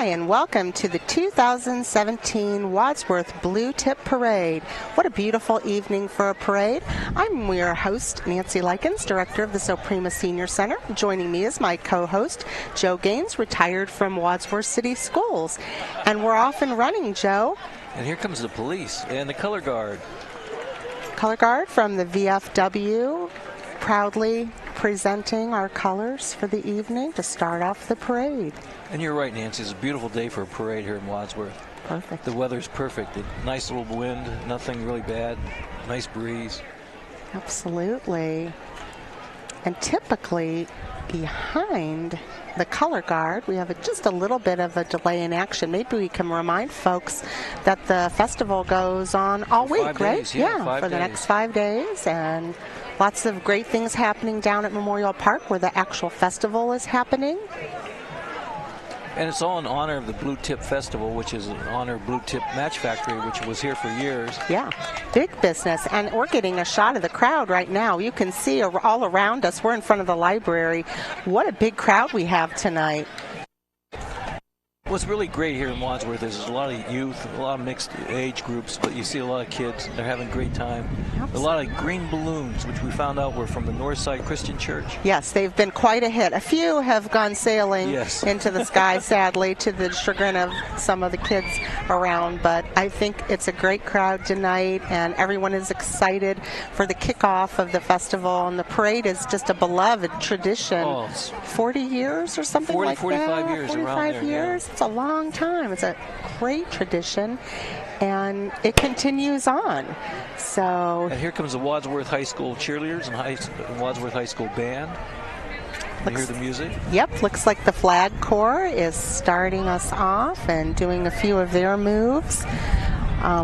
Hi, and welcome to the 2017 Wadsworth Blue Tip Parade. What a beautiful evening for a parade. I'm your host, Nancy Likens, director of the Soprema Senior Center. Joining me is my co-host, Joe Gaines, retired from Wadsworth City Schools. And we're off and running, Joe. And here comes the police and the color guard. Color guard from the VFW, proudly presenting our colors for the evening to start off the parade. And you're right, Nancy. It's a beautiful day for a parade here in Wadsworth. Perfect. The weather's perfect. A nice little wind, nothing really bad. Nice breeze. Absolutely. And typically behind the color guard, we have just a little bit of a delay in action. Maybe we can remind folks that the festival goes on all week, 5 right? days, yeah, for the next 5 days, and lots of great things happening down at Memorial Park where the actual festival is happening. And it's all in honor of the Blue Tip Festival, which is in honor of Blue Tip Match Factory, which was here for years. Yeah, big business. And we're getting a shot of the crowd right now. You can see all around us. We're in front of the library. What a big crowd we have tonight. What's really great here in Wadsworth is there's a lot of youth, a lot of mixed age groups, but you see a lot of kids. They're having a great time. Absolutely. A lot of green balloons, which we found out were from the Northside Christian Church. Yes, they've been quite a hit. A few have gone sailing into the sky, sadly, to the chagrin of some of the kids around. But I think it's a great crowd tonight, and everyone is excited for the kickoff of the festival. And the parade is just a beloved tradition. Oh, 40 years or something like 45 that? years 45 around there, years. yeah. It's a long time. It's a great tradition, and it continues on. So, and here comes the Wadsworth High School cheerleaders and Wadsworth High School band. You hear the music? Yep, looks like the Flag Corps is starting us off and doing a few of their moves.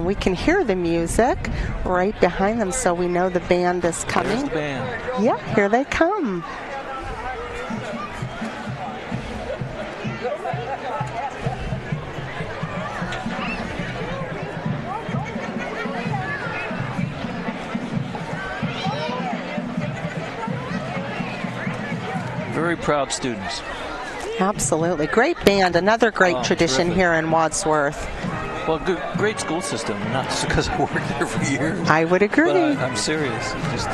We can hear the music right behind them, so we know the band is coming. There's the band. Yeah, here they come. Very proud students. Absolutely. Great band. Another great tradition terrific. here in Wadsworth. Well, great school system. Not just because I worked there for years. I would agree. But I'm serious. It's just,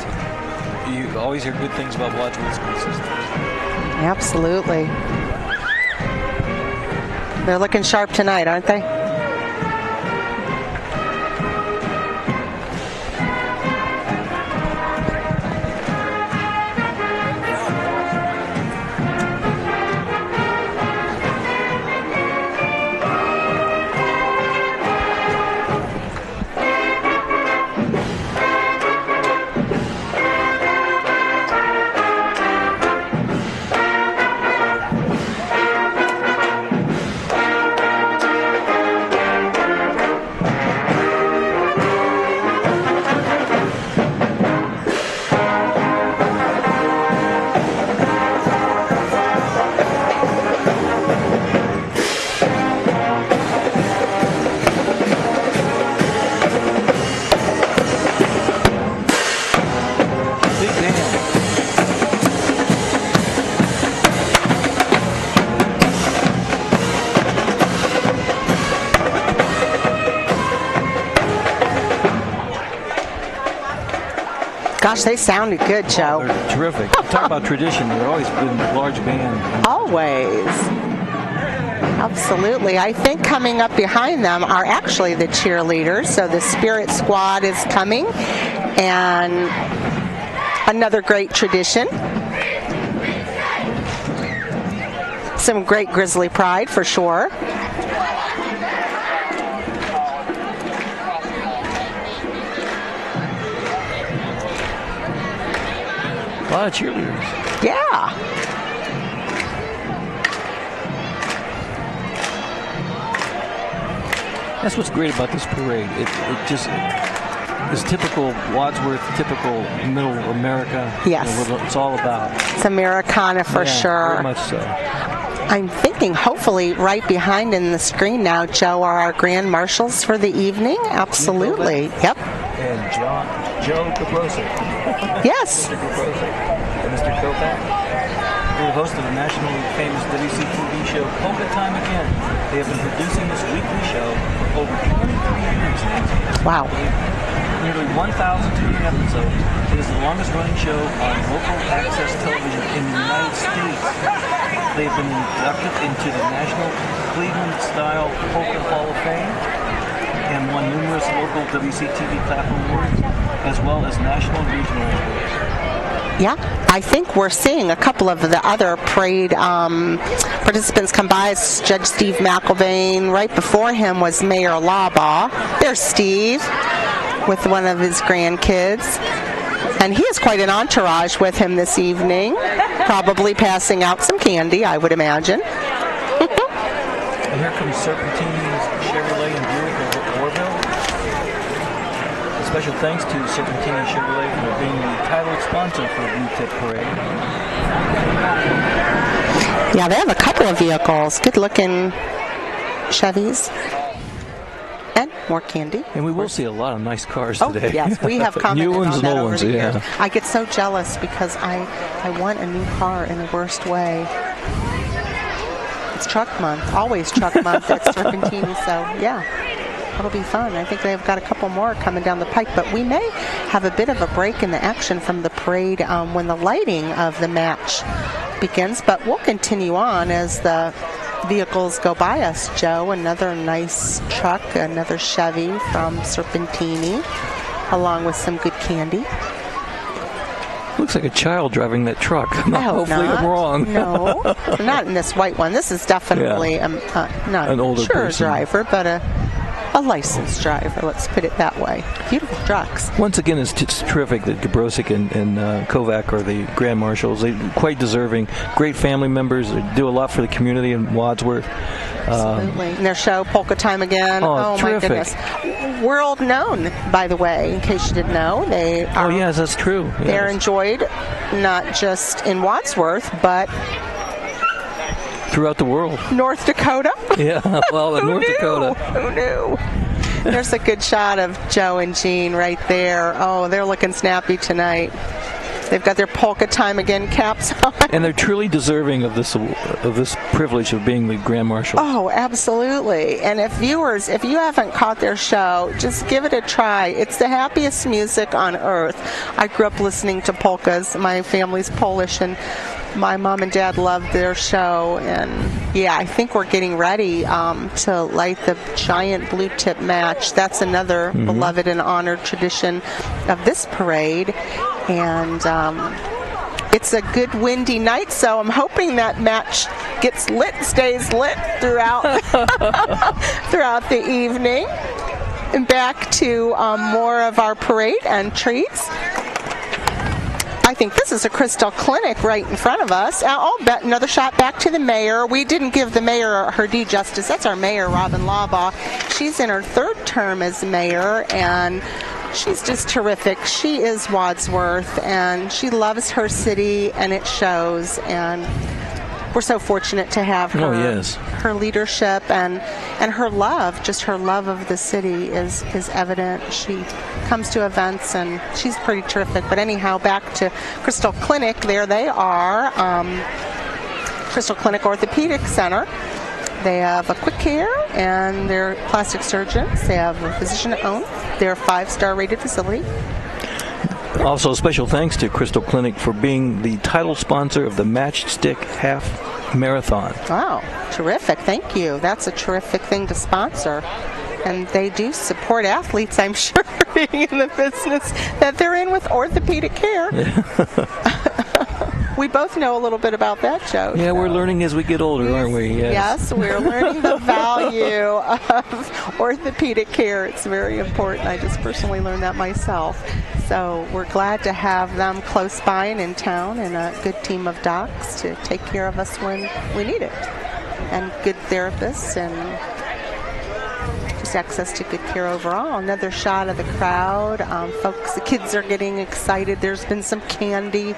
you always hear good things about Wadsworth school systems. Absolutely. They're looking sharp tonight, aren't they? Gosh, they sounded good, Joe. Oh, they're terrific. Talk about tradition. They've always been a large band. Always. Absolutely. I think coming up behind them are actually the cheerleaders. So the Spirit Squad is coming. And another great tradition. Some great Grizzly pride for sure. A lot of cheerleaders. Yeah. That's what's great about this parade. It just is typical Wadsworth, typical Middle America. Yes. You know, what it's all about. It's Americana for sure. Very much so. I'm thinking hopefully right behind in the screen now, Joe, are our grand marshals for the evening. Absolutely. Yep. And Joe Caprosa. Yes. Mr. Caprosa. And Mr. Kopak. They're the host of the nationally famous WCTV show, Polka Time Again. They have been producing this weekly show for over 23 years, Nancy. Wow. Nearly 1,200 episodes. It is the longest-running show on local access television in the United States. They've been inducted into the National Cleveland-Style Polka Hall of Fame and won numerous local WCTV platform awards, as well as national and regional awards. Yeah, I think we're seeing a couple of the other parade participants come by. It's Judge Steve McIlvain. Right before him was Mayor Labaugh. There's Steve with one of his grandkids. And he has quite an entourage with him this evening, probably passing out some candy, I would imagine. And here comes Serpentine's Chevrolet and Buick of Orville. Special thanks to Serpentine Chevrolet for being the title sponsor for Blue Tip Parade. Yeah, they have a couple of vehicles. Good-looking Chevys. And more candy. And we will see a lot of nice cars today. Oh, yes, we have commented new ones on that and old over ones, the yeah. years. I get so jealous because I want a new car in the worst way. It's truck month, always truck month at Serpentine, so yeah. It'll be fun. I think they've got a couple more coming down the pike, but we may have a bit of a break in the action from the parade when the lighting of the match begins, but we'll continue on as the vehicles go by us, Joe. Another nice truck, another Chevy from Serpentine, along with some good candy. Looks like a child driving that truck. Hopefully not. I'm wrong. No, not in this white one. This is definitely not an older person. driver, but a licensed driver, let's put it that way. Beautiful trucks. Once again, it's terrific that Gabrosik and Kovac are the Grand Marshals. They're quite deserving. Great family members. They do a lot for the community in Wadsworth. Absolutely. And their show, Polka Time Again. Oh, terrific. My goodness. World known, by the way, in case you didn't know. They are, yes, that's true. Yes. They're enjoyed not just in Wadsworth, but throughout the world. North Dakota. Yeah, well, North Dakota. Who knew? There's a good shot of Joe and Jean right there. Oh, they're looking snappy tonight. They've got their Polka Time Again caps on. And they're truly deserving of this privilege of being the Grand Marshal. Oh, absolutely. And if you haven't caught their show, just give it a try. It's the happiest music on earth. I grew up listening to polkas. My family's Polish, and my mom and dad loved their show. And yeah, I think we're getting ready to light the giant blue tip match. That's another beloved and honored tradition of this parade. And it's a good windy night, so I'm hoping that match gets lit, stays lit throughout throughout the evening. And back to more of our parade and treats. I think this is a Crystal Clinic right in front of us. Another shot back to the mayor. We didn't give the mayor her due justice. That's our mayor, Robin Labaugh. She's in her third term as mayor, and she's just terrific. She is Wadsworth, and she loves her city, and it shows. And we're so fortunate to have her, her leadership and her love. Just her love of the city is evident. She comes to events, and she's pretty terrific. But anyhow, back to Crystal Clinic. There they are, Crystal Clinic Orthopedic Center. They have a quick care, and they're plastic surgeons. They have a physician-owned. They're a 5-star rated facility. Also, special thanks to Crystal Clinic for being the title sponsor of the Matchstick Half Marathon. Wow, terrific. Thank you. That's a terrific thing to sponsor. And they do support athletes, I'm sure, being in the business that they're in with orthopedic care. We both know a little bit about that, Joe. Yeah, we're learning as we get older, aren't we? Yes, we're learning the value of orthopedic care. It's very important. I just personally learned that myself. So we're glad to have them close by and in town, and a good team of docs to take care of us when we need it. And good therapists and just access to good care overall. Another shot of the crowd. Folks, the kids are getting excited. There's been some candy.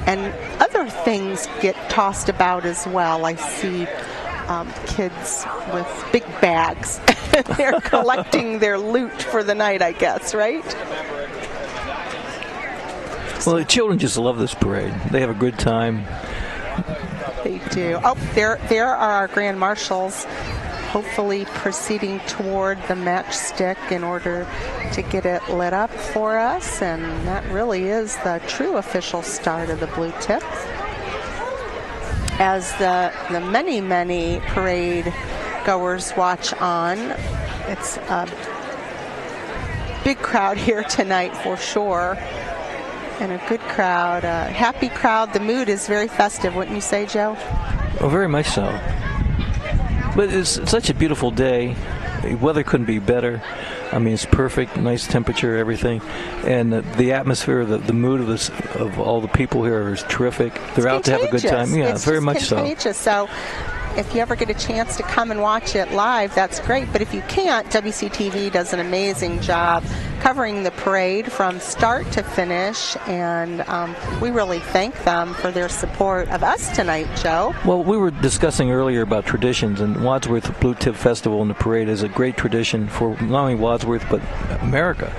And other things get tossed about as well. I see kids with big bags. They're collecting their loot for the night, I guess, right? Well, the children just love this parade. They have a good time. They do. Oh, there are our grand marshals, hopefully proceeding toward the matchstick in order to get it lit up for us. And that really is the true official start of the Blue Tip. As the many parade goers watch on, it's a big crowd here tonight for sure. And a good crowd, a happy crowd. The mood is very festive, wouldn't you say, Joe? Well, very much so. But it's such a beautiful day. The weather couldn't be better. I mean, it's perfect, nice temperature, everything. And the atmosphere, the mood of all the people here is terrific. They're out to have a good time. Yeah, it's very much contagious. So if you ever get a chance to come and watch it live, that's great. But if you can't, WCTV does an amazing job covering the parade from start to finish, and we really thank them for their support of us tonight, Joe. Well, we were discussing earlier about traditions, and Wadsworth Blue Tip Festival and the parade is a great tradition for not only Wadsworth but America,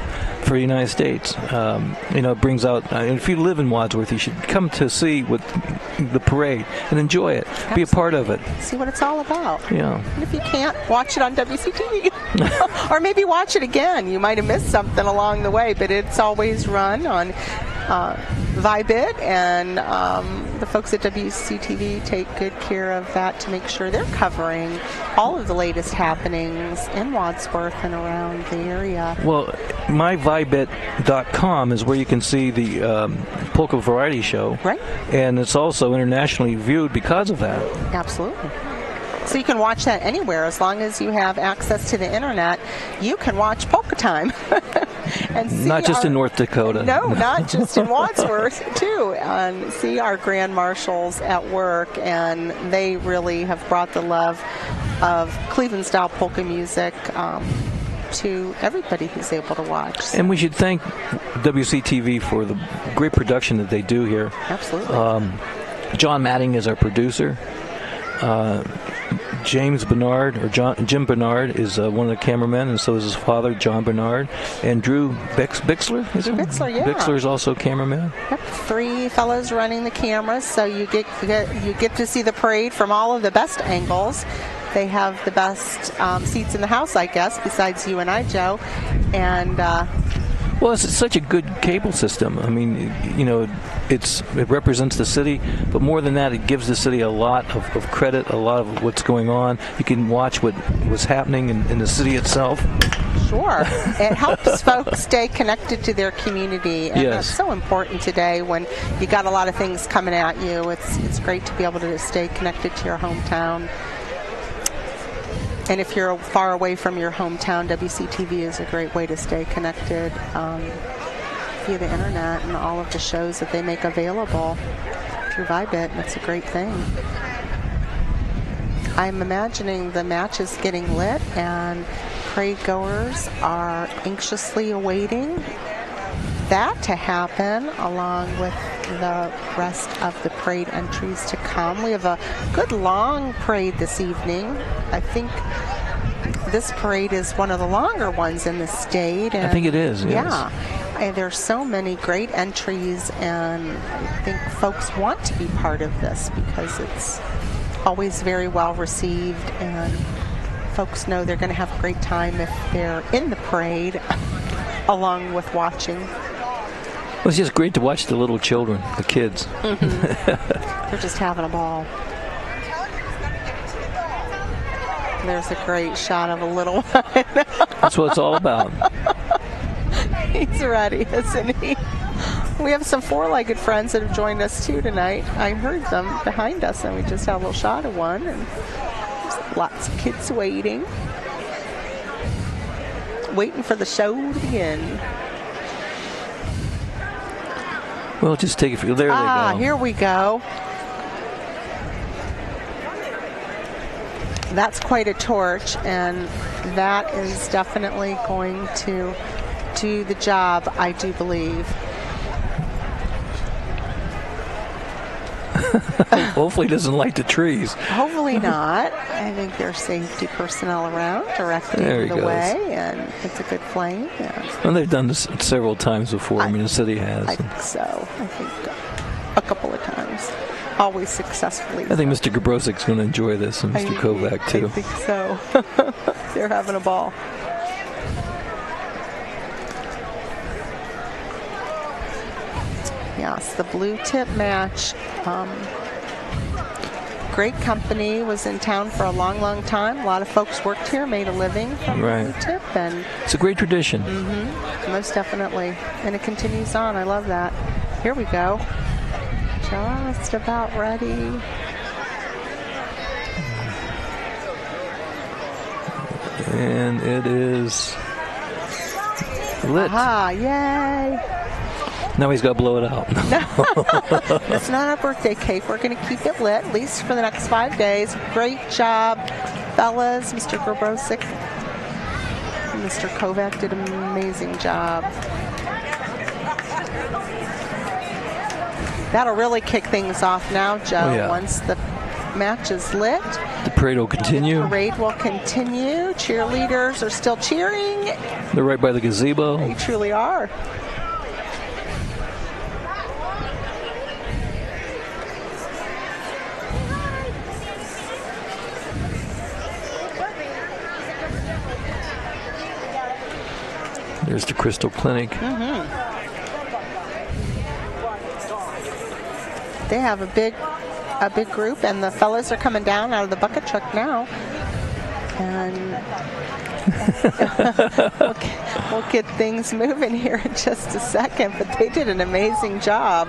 for the United States. It brings out, if you live in Wadsworth, you should come to see the parade and enjoy it. Absolutely. Be a part of it. See what it's all about. Yeah. And if you can't, watch it on WCTV. Or maybe watch it again. You might have missed something along the way, but it's always run on Vibit, and the folks at WCTV take good care of that to make sure they're covering all of the latest happenings in Wadsworth and around the area. Well, myvibit.com is where you can see the polka variety show. Right. And it's also internationally viewed because of that. Absolutely. So you can watch that anywhere as long as you have access to the internet. You can watch Polka Time. And see not just in North Dakota. No, not just in Wadsworth, too. And see our grand marshals at work, and they really have brought the love of Cleveland-style polka music to everybody who's able to watch. And we should thank WCTV for the great production that they do here. Absolutely. John Matting is our producer. James Bernard, or Jim Bernard, is one of the cameramen, and so is his father, John Bernard. And Drew Bixler? Drew Bixler, yeah. Bixler is also cameraman. Yep, 3 fellows running the cameras, so you get to see the parade from all of the best angles. They have the best seats in the house, I guess, besides you and I, Joe. And well, it's such a good cable system. I mean, it represents the city, but more than that, it gives the city a lot of credit, a lot of what's going on. You can watch what's happening in the city itself. Sure. It helps folks stay connected to their community, and yes. That's so important today when you got a lot of things coming at you. It's great to be able to stay connected to your hometown. And if you're far away from your hometown, WCTV is a great way to stay connected via the internet and all of the shows that they make available through Vibit. That's a great thing. I'm imagining the match is getting lit, and parade goers are anxiously awaiting that to happen, along with the rest of the parade entries to come. We have a good long parade this evening. I think this parade is one of the longer ones in the state. And I think it is, yes. Yeah. And there's so many great entries, and I think folks want to be part of this because it's always very well received, and folks know they're going to have a great time if they're in the parade along with watching. Well, it's just great to watch the little children, the kids. Mm-hmm. They're just having a ball. There's a great shot of a little one. That's what it's all about. He's ready, isn't he? We have some four-legged friends that have joined us too tonight. I heard them behind us, and we just had a little shot of one. And there's lots of kids waiting for the show to begin. Well, just take a few. There they go. Here we go. That's quite a torch, and that is definitely going to do the job, I do believe. Hopefully it doesn't light the trees. Hopefully not. I think there's safety personnel around directing the way, and it's a good flame. Yeah. Well, they've done this several times before. I mean, the city has. I think so. I think a couple of times. always successfully. I think Mr. Gabrosic's going to enjoy this, and Mr. Kovac too. I think so. They're having a ball. Yes, the blue tip match. Great company, was in town for a long, long time. A lot of folks worked here, made a living from the blue tip, and it's a great tradition. Most definitely, and it continues on. I love that. Here we go. Just about ready. And it is lit. Ah, yay! Now he's got to blow it out. It's not a birthday cake. We're going to keep it lit, at least for the next 5 days. Great job, fellas. Mr. Gabrosic and Mr. Kovac did an amazing job. That'll really kick things off now, Joe, once the match is lit. The parade will continue. The parade will continue. Cheerleaders are still cheering. They're right by the gazebo. They truly are. There's the Crystal Clinic. They have a big group, and the fellas are coming down out of the bucket truck now. And we'll get things moving here in just a second, but they did an amazing job.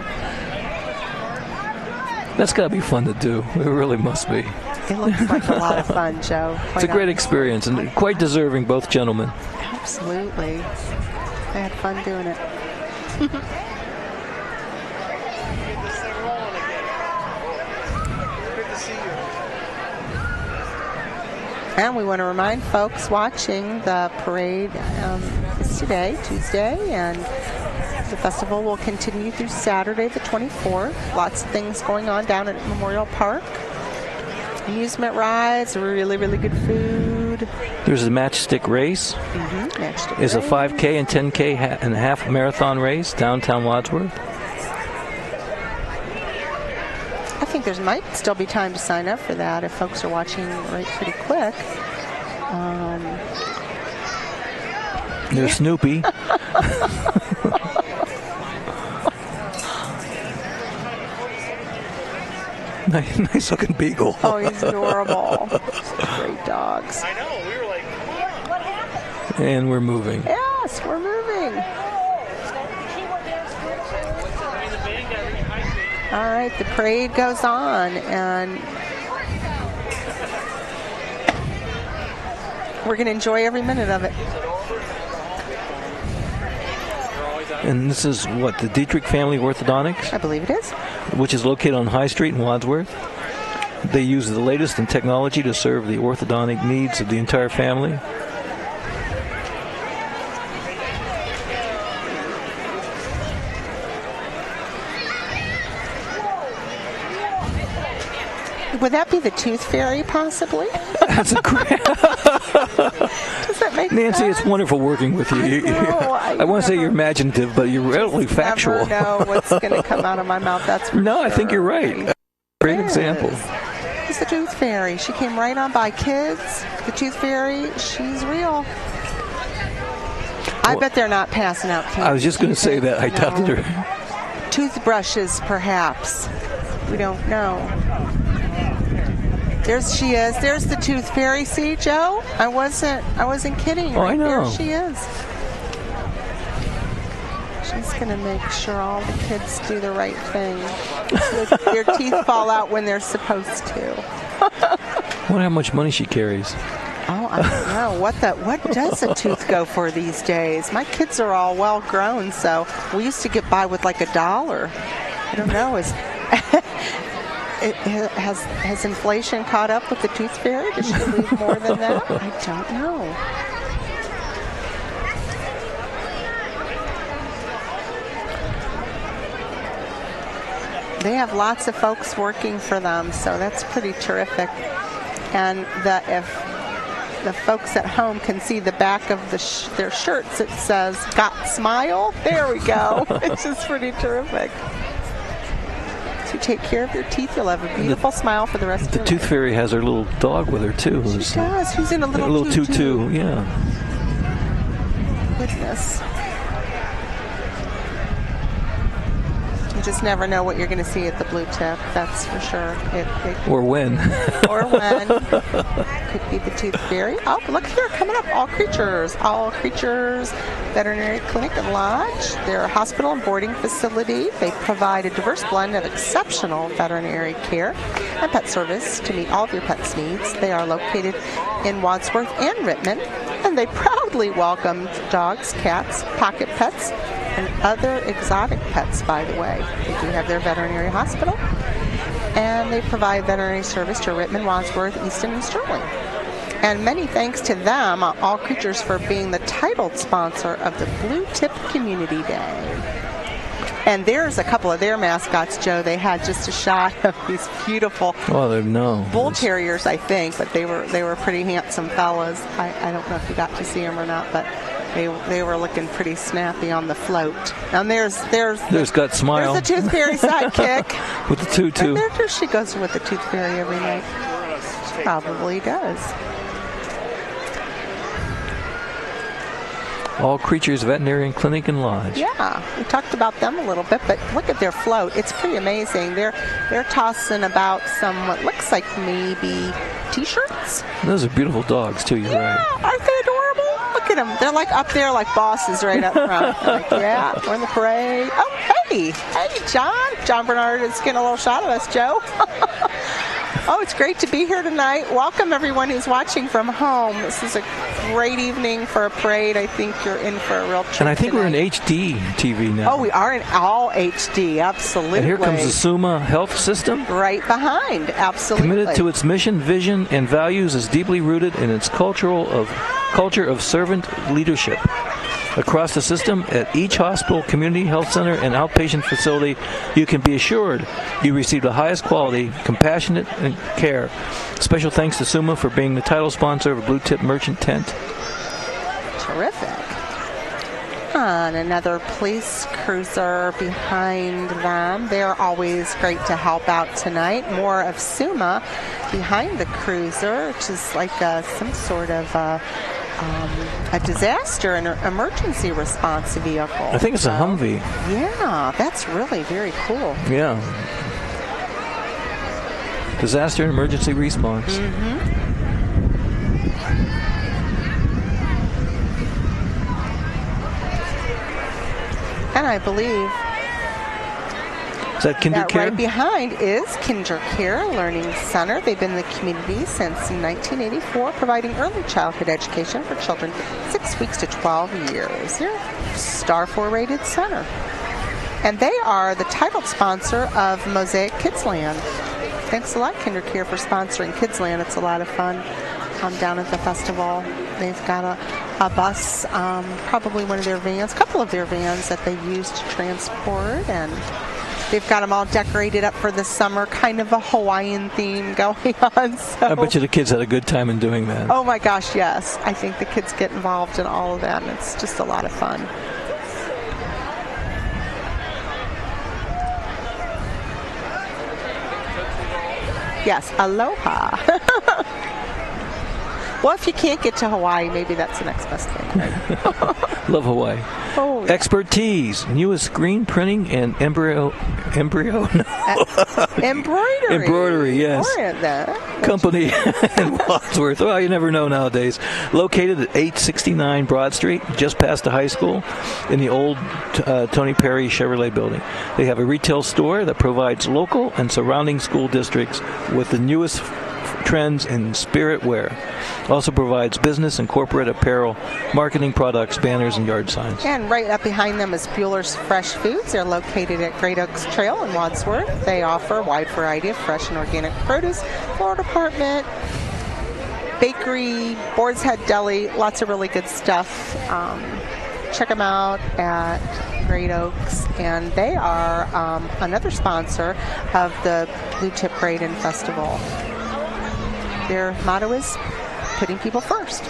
That's got to be fun to do. It really must be. It looks like a lot of fun, Joe. It's a great experience, and quite deserving, both gentlemen. Absolutely. I had fun doing it. And we want to remind folks watching the parade is today, Tuesday, and the festival will continue through Saturday the 24th. Lots of things going on down at Memorial Park. Amusement rides, really, really good food. There's a matchstick race. Matchstick It's race. a 5K and 10K and a half marathon race downtown Wadsworth. I think there might still be time to sign up for that if folks are watching right pretty quick. There's Snoopy. Nice looking beagle. Oh, he's adorable. Great dogs. I know. We were like, what happened? And we're moving. Yes, we're moving. All right, the parade goes on, and we're going to enjoy every minute of it. And this is what, the Dietrich Family Orthodontics? I believe it is. Which is located on High Street in Wadsworth. They use the latest in technology to serve the orthodontic needs of the entire family. Would that be the Tooth Fairy, possibly? That's a great. Does that make Nancy, sense? it's wonderful working with you. I want to say you're imaginative, but you're relatively factual. I never know what's going to come out of my mouth. That's for No, sure. I think you're right. Great example. It's the Tooth Fairy. She came right on by kids. The Tooth Fairy, she's real. I bet they're not passing out candy. I was just going to say that. I doubted her. Toothbrushes, perhaps. We don't know. There she is. There's the Tooth Fairy. See, Joe? I wasn't kidding. Oh, I know. There she is. She's going to make sure all the kids do the right thing. Their teeth fall out when they're supposed to. I wonder how much money she carries. Oh, I don't know. What does a tooth go for these days? My kids are all well grown, so we used to get by with like $1. I don't know. Has inflation caught up with the Tooth Fairy? Does she leave more than that? I don't know. They have lots of folks working for them, so that's pretty terrific. And if the folks at home can see the back of their shirts, it says "Got Smile." There we go. It's just pretty terrific. to take care of your teeth. You'll have a beautiful smile for the rest of The your Tooth life. Fairy has her little dog with her, too. She does. Who's in a little tutu. Yeah. Goodness. You just never know what you're going to see at the Blue Tip, that's for sure. Or when. Or when. Could be the Tooth Fairy. Oh, look here, coming up, All Creatures Veterinary Clinic and Lodge. They're a hospital and boarding facility. They provide a diverse blend of exceptional veterinary care and pet service to meet all of your pet's needs. They are located in Wadsworth and Rittman, and they proudly welcome dogs, cats, pocket pets, and other exotic pets, by the way. They do have their veterinary hospital, and they provide veterinary service to Rittman, Wadsworth, Easton, and Sterling. And many thanks to them, All Creatures, for being the titled sponsor of the Blue Tip Community Day. And there's a couple of their mascots, Joe. They had just a shot of these beautiful bull terriers, I think, but they were pretty handsome fellas. I don't know if you got to see them or not, but they were looking pretty snappy on the float. And there's Gut Smile. There's the Tooth Fairy sidekick. With the tutu. And there she goes with the Tooth Fairy every night. Probably does. All Creatures Veterinary Clinic and Lodge. Yeah, we talked about them a little bit, but look at their float. It's pretty amazing. They're tossing about some what looks like maybe T-shirts. Those are beautiful dogs too. You're right. Aren't they adorable? Look at them. They're like up there like bosses right up front. Like, yeah, we're in the parade. Oh, hey, John. John Bernard is getting a little shot of us, Joe. Oh, it's great to be here tonight. Welcome, everyone who's watching from home. This is a great evening for a parade. I think you're in for a real treat. And I think tonight. we're in HD TV now. Oh, we are in all HD, absolutely. And here comes the Summa Health System. Right behind, absolutely. Committed to its mission, vision, and values, is deeply rooted in its culture of servant leadership. Across the system, at each hospital, community health center, and outpatient facility, you can be assured you receive the highest quality, compassionate care. Special thanks to Summa for being the title sponsor of Blue Tip Merchant Tent. Terrific. And another police cruiser behind them. They're always great to help out tonight. More of Summa behind the cruiser, which is like some sort of a disaster and emergency response vehicle. I think it's a Humvee. Yeah, that's really very cool. Yeah. Disaster and emergency response. Mm-hmm. And I believe is that Kinder Care? Right behind is Kinder Care Learning Center. They've been in the community since 1984, providing early childhood education for children 6 weeks to 12 years. They're a Star 4 rated center. And they are the titled sponsor of Mosaic Kidsland. Thanks a lot, Kinder Care, for sponsoring Kidsland. It's a lot of fun down at the festival. They've got a bus, probably one of their vans, a couple of their vans that they use to transport, and they've got them all decorated up for the summer, kind of a Hawaiian theme going on. So. I bet you the kids had a good time in doing that. Oh my gosh, yes. I think the kids get involved in all of that, and it's just a lot of fun. Yes, aloha. Well, if you can't get to Hawaii, maybe that's the next best thing. Right? Love Hawaii. Oh, yeah. Expertise, newest screen printing and embroidery. Embroidery, yes. Company in Wadsworth. Well, you never know nowadays. Located at 869 Broad Street, just past the high school, in the old Tony Perry Chevrolet building. They have a retail store that provides local and surrounding school districts with the newest trends in spirit wear. Also provides business and corporate apparel, marketing products, banners, and yard signs. And right up behind them is Bueller's Fresh Foods. They're located at Great Oaks Trail in Wadsworth. They offer a wide variety of fresh and organic produce, floral department, bakery, Boar's Head Deli, lots of really good stuff. Check them out at Great Oaks, and they are another sponsor of the Blue Tip Parade and Festival. Their motto is putting people first.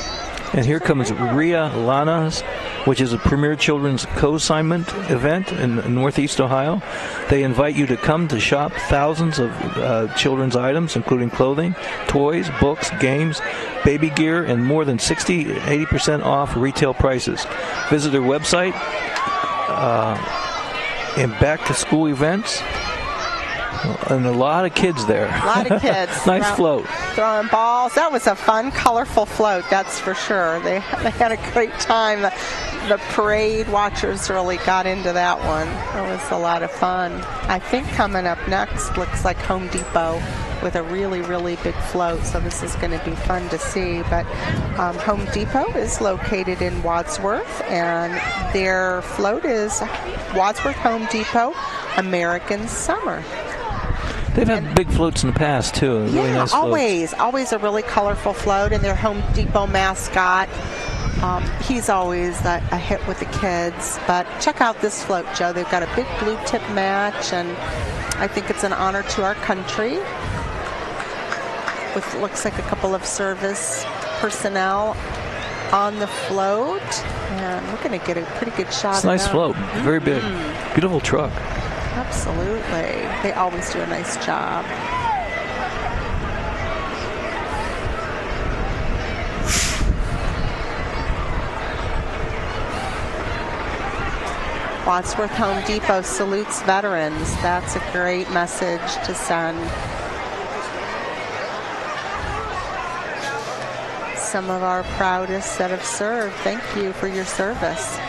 And here comes Ria Lanas which is a premier children's co-assignment event in Northeast Ohio. They invite you to come to shop thousands of children's items, including clothing, toys, books, games, baby gear, and more than 80% off retail prices. Visit their website and back-to-school events. And a lot of kids there. A lot of kids. Nice float. Throwing balls. That was a fun, colorful float, that's for sure. They had a great time. The parade watchers really got into that one. It was a lot of fun. I think coming up next looks like Home Depot with a really, really big float, so this is going to be fun to see. But Home Depot is located in Wadsworth, and their float is Wadsworth Home Depot American Summer. They've had big floats in the past, too. Really nice floats. Always a really colorful float, and their Home Depot mascot, he's always a hit with the kids. But check out this float, Joe. They've got a big blue tip match, and I think it's an honor to our country. With looks like a couple of service personnel on the float, and we're going to get a pretty good shot. It's a nice float, very big, beautiful truck. Absolutely. They always do a nice job. Wadsworth Home Depot salutes veterans. That's a great message to send. Some of our proudest that have served. Thank you for your service.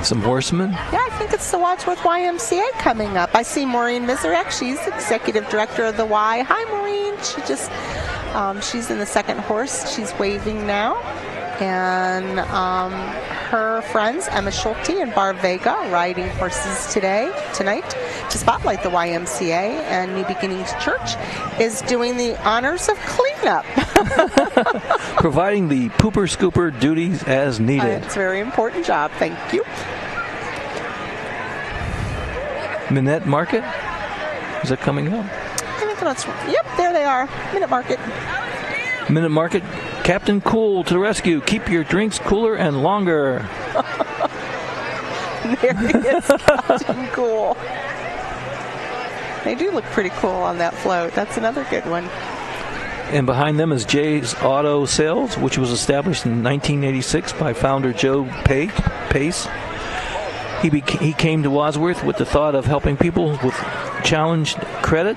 Some horsemen? Yeah, I think it's the Wadsworth YMCA coming up. I see Maureen Miserek. She's executive director of the Y. Hi, Maureen. She's in the second horse. She's waving now. And her friends, Emma Schulte and Barb Vega, are riding horses tonight to spotlight the YMCA. And New Beginnings Church is doing the honors of cleanup. Providing the pooper scooper duties as needed. It's a very important job. Thank you. Minette Market? Is that coming up? I think that's right. Yep, there they are. Minute Market. Minute Market. Captain Cool to the rescue. Keep your drinks cooler and longer. There he is, Captain Cool. They do look pretty cool on that float. That's another good one. And behind them is Jay's Auto Sales, which was established in 1986 by founder Joe Pace. He came to Wadsworth with the thought of helping people with challenged credit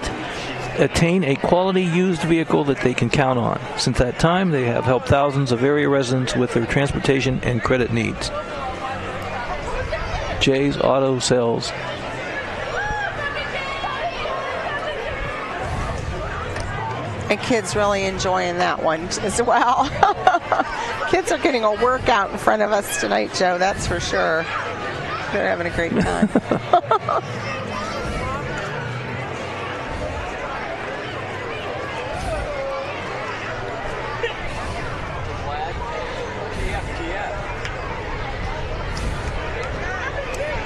attain a quality used vehicle that they can count on. Since that time, they have helped thousands of area residents with their transportation and credit needs. Jay's Auto Sales. And kids really enjoying that one as well. Kids are getting a workout in front of us tonight, Joe, that's for sure. They're having a great time.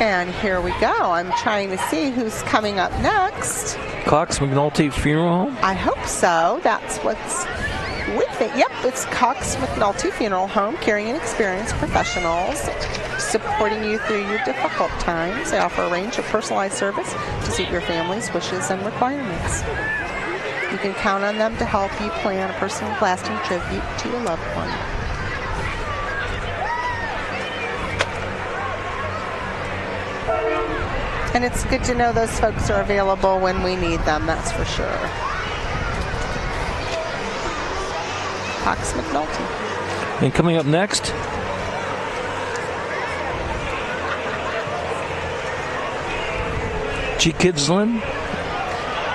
And here we go. I'm trying to see who's coming up next. Cox McNulty Funeral Home? I hope so. That's what's with it. Yep, it's Cox McNulty Funeral Home, caring and experienced professionals, supporting you through your difficult times. They offer a range of personalized service to suit your family's wishes and requirements. You can count on them to help you plan a personal lasting tribute to your loved one. And it's good to know those folks are available when we need them, that's for sure. Cox McNulty. And coming up next, G Kidsland.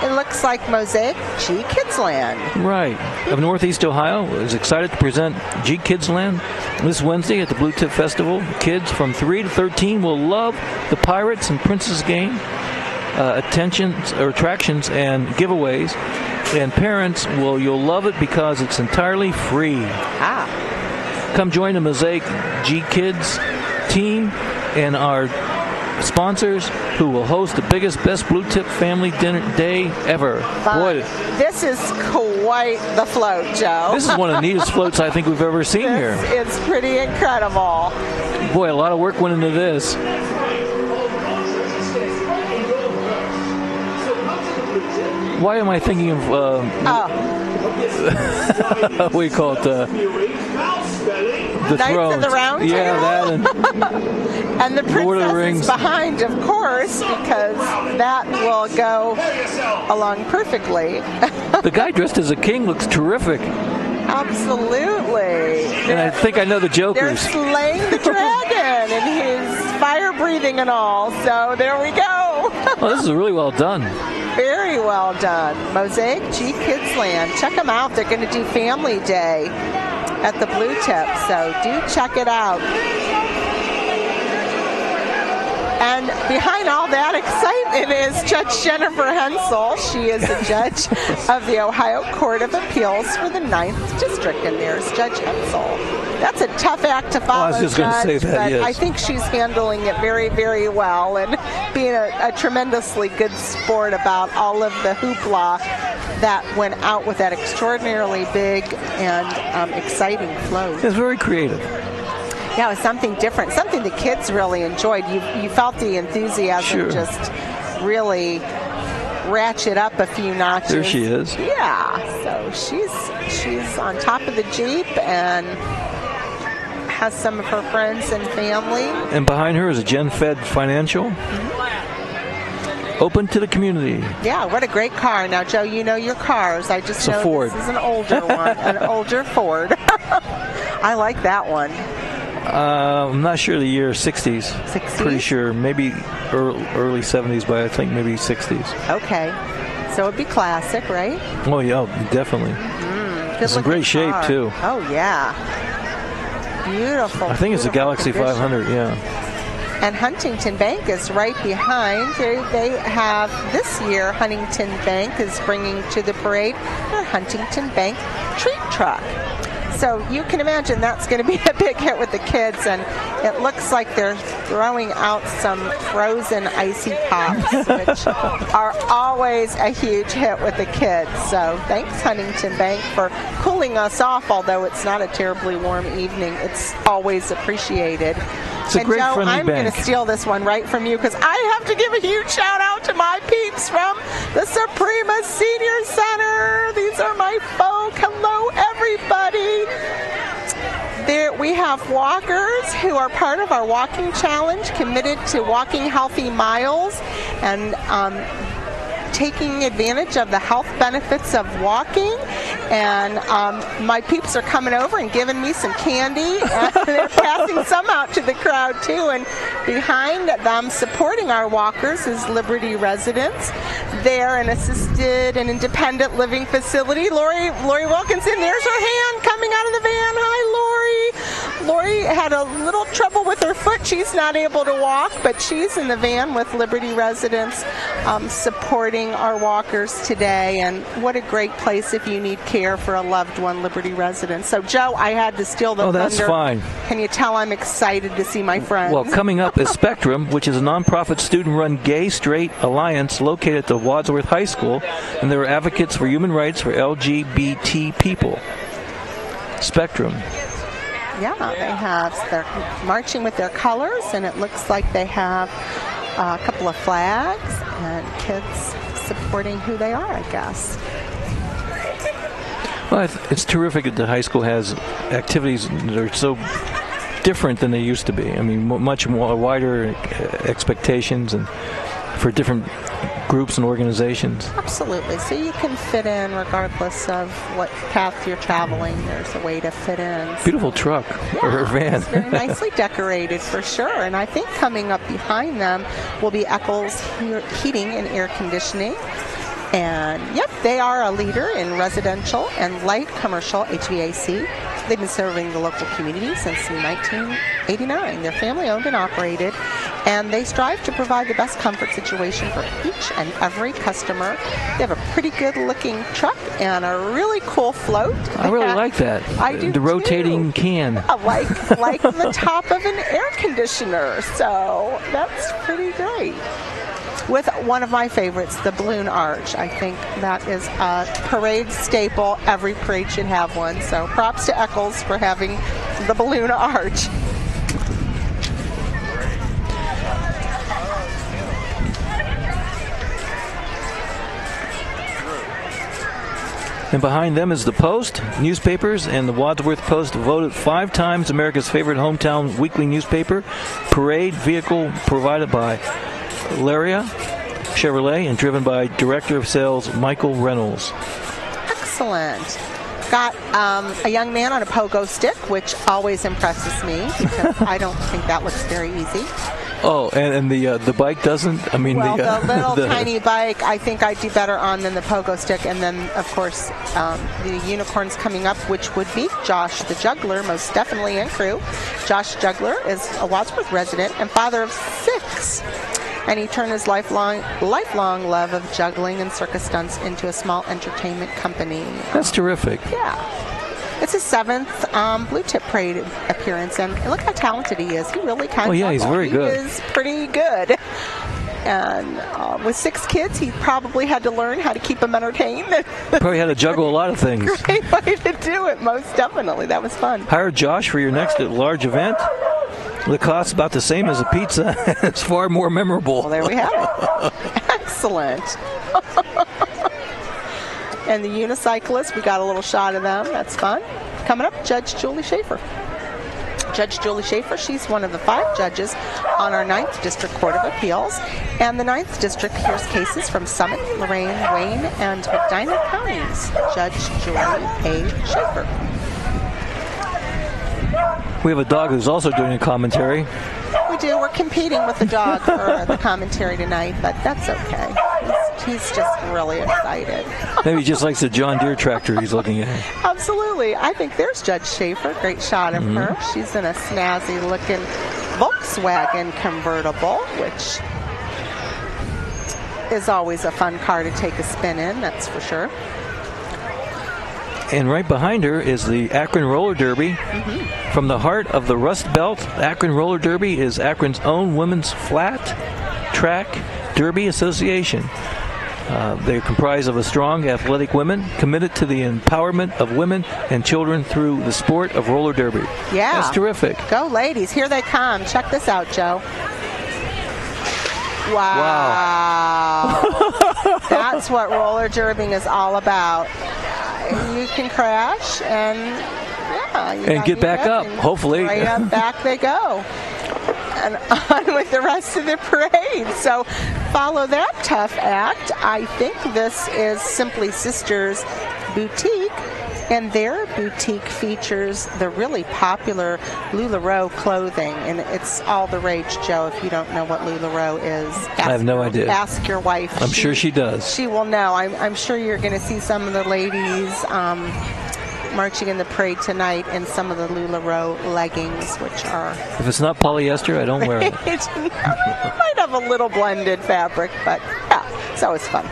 It looks like Mosaic G Kidsland. Right. Of Northeast Ohio is excited to present G Kidsland this Wednesday at the Blue Tip Festival. Kids from 3 to 13 will love the Pirates and Princess game, attractions and giveaways. And parents, you'll love it because it's entirely free. Come join the Mosaic G Kids team and our sponsors who will host the biggest, best Blue Tip family dinner day ever. Boy, this is quite the float, Joe. this is one of the neatest floats I think we've ever seen here. It's pretty incredible. Boy, a lot of work went into this. Why am I thinking of what do you call it? The Knights Thrones. of the Round Yeah, Table? that And the Lord of the princess Rings. is behind, of course, because that will go along perfectly. the guy dressed as a king looks terrific, Absolutely. and I think I know the They're jokers. slaying the dragon, and he's fire breathing and all. So there we go. Oh, this is really well done. Very well done. Mosaic G Kids Land. Check them out. They're going to do Family Day at the Blue Tip, so do check it out. And behind all that excitement is Judge Jennifer Hensel. She is the judge of the Ohio Court of Appeals for the 9th District, and there's Judge Hensel. That's a tough act to follow, I was just going to say Judge, that, but yes. I think she's handling it very, very well and being a tremendously good sport about all of the hoopla that went out with that extraordinarily big and exciting float. It's very creative. Yeah, it was something different, something the kids really enjoyed. You felt the enthusiasm Sure. just really ratchet up a few notches. There she is. Yeah, so she's on top of the Jeep and has some of her friends and family. And behind her is a Gen Fed Financial. Open to the community. Yeah, what a great car. Now, Joe, you know your cars. I just It's a know Ford. This is an older one, an older Ford. I like that one. I'm not sure the year, 60s. 60s? Pretty sure. Maybe early 70s, but I think maybe 60s. Okay. So it'd be classic, right? Oh, yeah, definitely. It's in Good-looking great shape, car. too. Oh, yeah. Beautiful. I think it's a beautiful Galaxy condition. 500, yeah. And Huntington Bank is right behind. They have this year, Huntington Bank is bringing to the parade their Huntington Bank treat truck. So you can imagine that's going to be a big hit with the kids, and it looks like they're throwing out some frozen icy pops, which are always a huge hit with the kids. So thanks, Huntington Bank, for cooling us off, although it's not a terribly warm evening. It's always appreciated. It's a And great Joe, friendly I'm going bank. to steal this one right from you because I have to give a huge shout out to my peeps from the Suprema Senior Center. These are my folk. Hello, everybody. There we have walkers who are part of our walking challenge, committed to walking healthy miles and taking advantage of the health benefits of walking. And my peeps are coming over and giving me some candy, and they're passing some out to the crowd too. And behind them, supporting our walkers, is Liberty Residents. They're an assisted and independent living facility. Lori Wilkinson, there's her hand coming out of the van. Hi, Lori. Lori had a little trouble with her foot. She's not able to walk, but she's in the van with Liberty Residents supporting our walkers today. And what a great place if you need care for a loved one, Liberty Residents. So, Joe, I had to steal the thunder. Oh, that's fine. Can you tell I'm excited to see my friends? Well, coming up is Spectrum, which is a nonprofit student-run gay straight alliance located at the Wadsworth High School, and they're advocates for human rights for LGBT people. Spectrum. Yeah, they're marching with their colors, and it looks like they have a couple of flags and kids supporting who they are, I guess. Well, it's terrific that the high school has activities that are so different than they used to be. I mean, much more wider expectations and for different groups and organizations. Absolutely. So you can fit in regardless of what path you're traveling. There's a way to fit in. Beautiful truck or van. It's very nicely decorated for sure. And I think coming up behind them will be Eccles Heating and Air Conditioning. And, yep, they are a leader in residential and light commercial HVAC. They've been serving the local community since 1989. They're family owned and operated. and they strive to provide the best comfort situation for each and every customer. They have a pretty good-looking truck and a really cool float. I really like that. I do the rotating can. Like the top of an air conditioner. So that's pretty great. With one of my favorites, the balloon arch. I think that is a parade staple. Every parade should have one. So props to Eccles for having the balloon arch. And behind them is the Post newspapers, and the Wadsworth Post voted 5 times America's favorite hometown weekly newspaper. Parade vehicle provided by Laria Chevrolet and driven by Director of Sales Michael Reynolds. Excellent. Got a young man on a pogo stick, which always impresses me because I don't think that looks very easy. Oh, and the bike doesn't? I mean, well, the little tiny bike, I think I'd do better on than the pogo stick. And then, of course, the unicorns coming up, which would be Josh the Juggler, most definitely, and crew. Josh Juggler is a Wadsworth resident and father of 6. And he turned his lifelong love of juggling and circus stunts into a small entertainment company. That's terrific. Yeah. It's his 7th Blue Tip Parade appearance, and look how talented he is. He really can. Oh yeah, he's very good. He is pretty good. And with 6 kids, he probably had to learn how to keep them entertained. Probably had to juggle a lot of things. Great way to do it, most definitely. That was fun. Hire Josh for your next large event. The cost's about the same as a pizza. It's far more memorable. Well, there we have it. Excellent. And the unicyclists, we got a little shot of them. That's fun. Coming up, Judge Julie Schaefer. Judge Julie Schaefer, she's one of the 5 judges on our 9th District Court of Appeals. And the 9th District hears cases from Summit, Lorraine, Wayne, and Medina counties. Judge Julie A. Schaefer. We have a dog who's also doing a commentary. We do. We're competing with the dog for the commentary tonight, but that's okay. He's just really excited. Maybe he just likes the John Deere tractor he's looking at. Absolutely. I think there's Judge Schaefer. Great shot of her. She's in a snazzy-looking Volkswagen convertible, which is always a fun car to take a spin in, that's for sure. And right behind her is the Akron Roller Derby. From the heart of the Rust Belt, Akron Roller Derby is Akron's own women's flat track derby association. They're comprised of a strong, athletic women committed to the empowerment of women and children through the sport of roller derby. Yeah. That's terrific. Go ladies. Here they come. Check this out, Joe. Wow. That's what roller derbying is all about. You can crash and get back up, hopefully. Right up, back they go. And on with the rest of the parade. So follow that tough act. I think this is Simply Sisters Boutique, and their boutique features the really popular LuLaRoe clothing, and it's all the rage, Joe. If you don't know what LuLaRoe is, I have no idea. Ask your wife. I'm sure she does. She will know. I'm sure you're going to see some of the ladies marching in the parade tonight in some of the LuLaRoe leggings, which are... If it's not polyester, I don't wear it. It might have a little blended fabric, but yeah, it's always fun.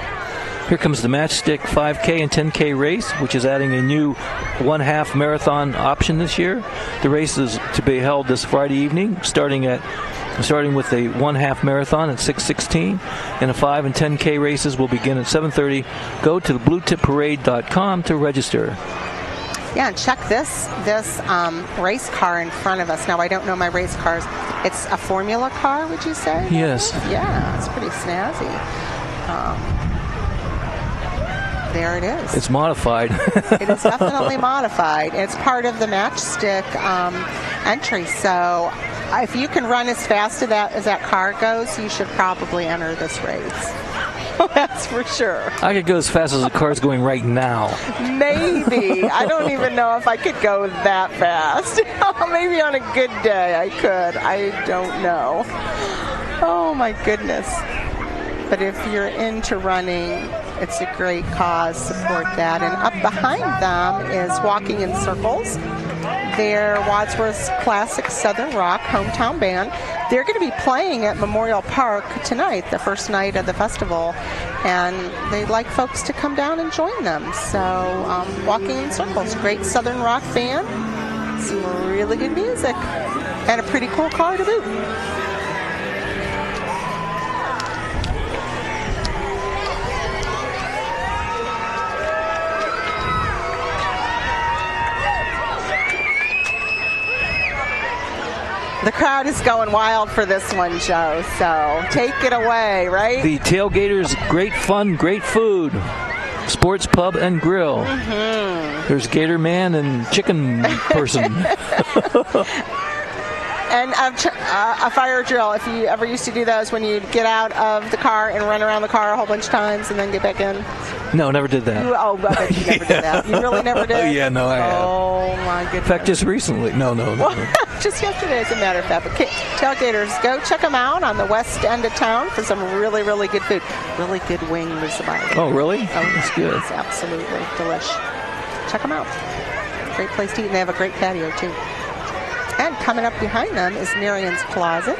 Here comes the Matchstick 5K and 10K race, which is adding a new 1/2 marathon option this year. The race is to be held this Friday evening, starting with a 1/2 marathon at 6:16, and the 5 and 10K races will begin at 7:30. Go to bluetipparade.com to register. Yeah, and check this race car in front of us. Now, I don't know my race cars. It's a formula car, would you say? Yes. Yeah, it's pretty snazzy. There it is. It's modified. It is definitely modified. It's part of the Matchstick entry. So if you can run as fast as that car goes, you should probably enter this race. That's for sure. I could go as fast as the car's going right now. Maybe. I don't even know if I could go that fast. Maybe on a good day I could. I don't know. Oh, my goodness. But if you're into running, it's a great cause. Support that. And up behind them is Walking in Circles. their Wadsworth's Classic Southern Rock hometown band. They're going to be playing at Memorial Park tonight, the first night of the festival, and they'd like folks to come down and join them. So walking in circles, great Southern rock band, some really good music, and a pretty cool car to boot. The crowd is going wild for this one, Joe, so take it away, right? The Tailgaters, great fun, great food. Sports Pub and Grill. Mm-hmm. There's Gator Man and Chicken Person. And a fire drill, if you ever used to do those when you'd get out of the car and run around the car a whole bunch of times and then get back in. No, never did that. I bet you never did that. You really never did? Yeah, no, I have. Oh, my goodness. In fact, just recently. No. Just yesterday, as a matter of fact. But Tailgaters, go check them out on the west end of town for some really, really good food. Really good wings, by the way. Oh, really? Oh, that's good. It's absolutely delish. Check them out. Great place to eat, and they have a great patio, too. And coming up behind them is Marion's Closet.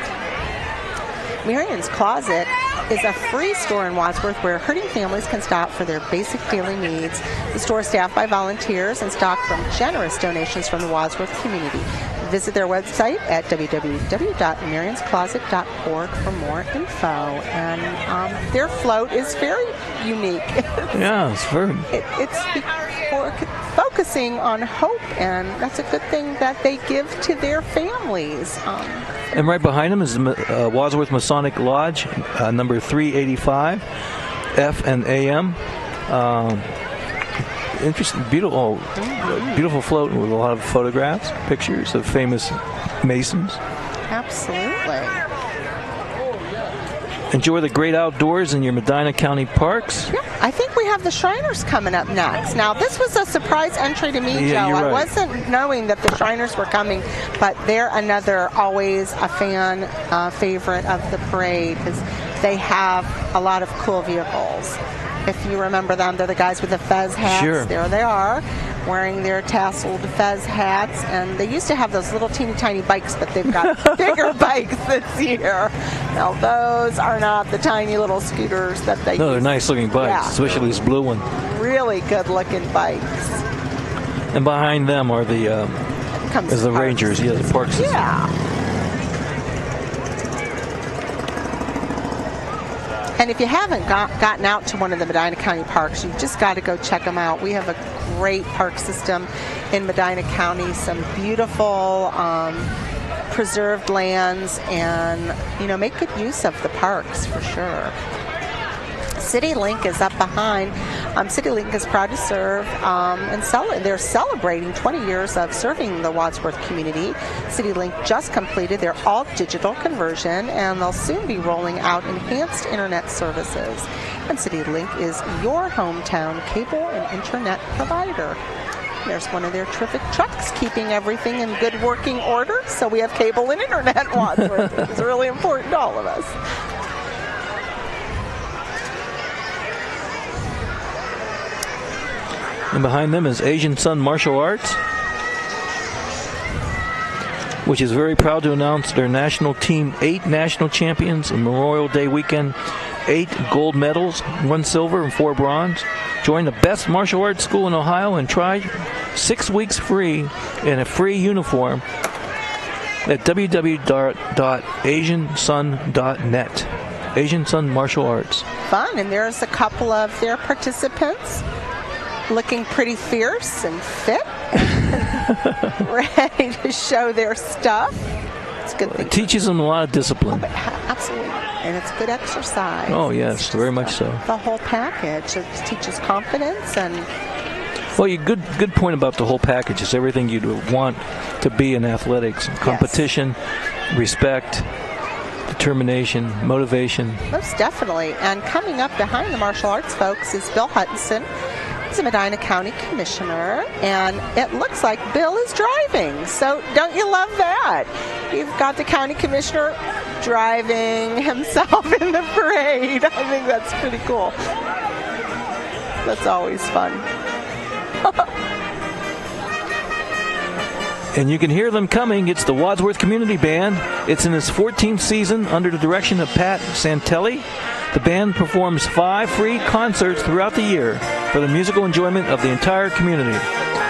Marion's Closet is a free store in Wadsworth where hurting families can stop for their basic daily needs. The store is staffed by volunteers and stocked from generous donations from the Wadsworth community. Visit their website at www.marionscloset.org for more info. And their float is very unique. Yeah, it's very. It's focusing on hope, and that's a good thing that they give to their families. And right behind them is the Wadsworth Masonic Lodge, number 385, F and AM. Interesting, beautiful float with a lot of photographs, pictures of famous Masons. Absolutely. Enjoy the great outdoors in your Medina County parks. Yeah, I think we have the Shriners coming up next. Now, this was a surprise entry to me, Yeah, Joe. you're right. I wasn't knowing that the Shriners were coming, but they're always a fan favorite of the parade because they have a lot of cool vehicles. If you remember them, they're the guys with the fez hats. Sure. There they are, wearing their tasseled fez hats. And they used to have those little teeny tiny bikes, but they've got bigger bikes this year. Now, those are not the tiny little scooters that they No, they're used. nice looking bikes, Yeah. especially this blue one. Really good looking bikes. And behind them are the Comes the parks. Rangers, yeah, the park system. Yeah. And if you haven't gotten out to one of the Medina County parks, you've just got to go check them out. We have a great park system in Medina County, some beautiful preserved lands, and, make good use of the parks for sure. CityLink is up behind. CityLink is proud to serve and they're celebrating 20 years of serving the Wadsworth community. CityLink just completed their all-digital conversion, and they'll soon be rolling out enhanced internet services. And CityLink is your hometown cable and internet provider. There's one of their terrific trucks keeping everything in good working order, so we have cable and internet in Wadsworth, which is really important to all of us. And behind them is Asian Sun Martial Arts, which is very proud to announce their national team, 8 national champions on Memorial Day weekend, 8 gold medals, 1 silver and 4 bronze. Join the best martial arts school in Ohio and try 6 weeks free in a free uniform at www.asiansun.net. Asian Sun Martial Arts. Fun, and there's a couple of their participants looking pretty fierce and fit, ready to show their stuff. It's a good thing. It teaches them a lot of discipline. Absolutely, and it's good exercise. Oh, yes, very much so. The whole package. It teaches confidence and... Well, good point about the whole package. It's everything you'd want to be in athletics. Competition, respect, determination, motivation. Most definitely. And coming up behind the martial arts folks is Bill Hutchinson. He's a Medina County Commissioner, and it looks like Bill is driving. So don't you love that? You've got the County Commissioner driving himself in the parade. I think that's pretty cool. That's always fun. And you can hear them coming. It's the Wadsworth Community Band. It's in its 14th season under the direction of Pat Santelli. The band performs 5 free concerts throughout the year for the musical enjoyment of the entire community.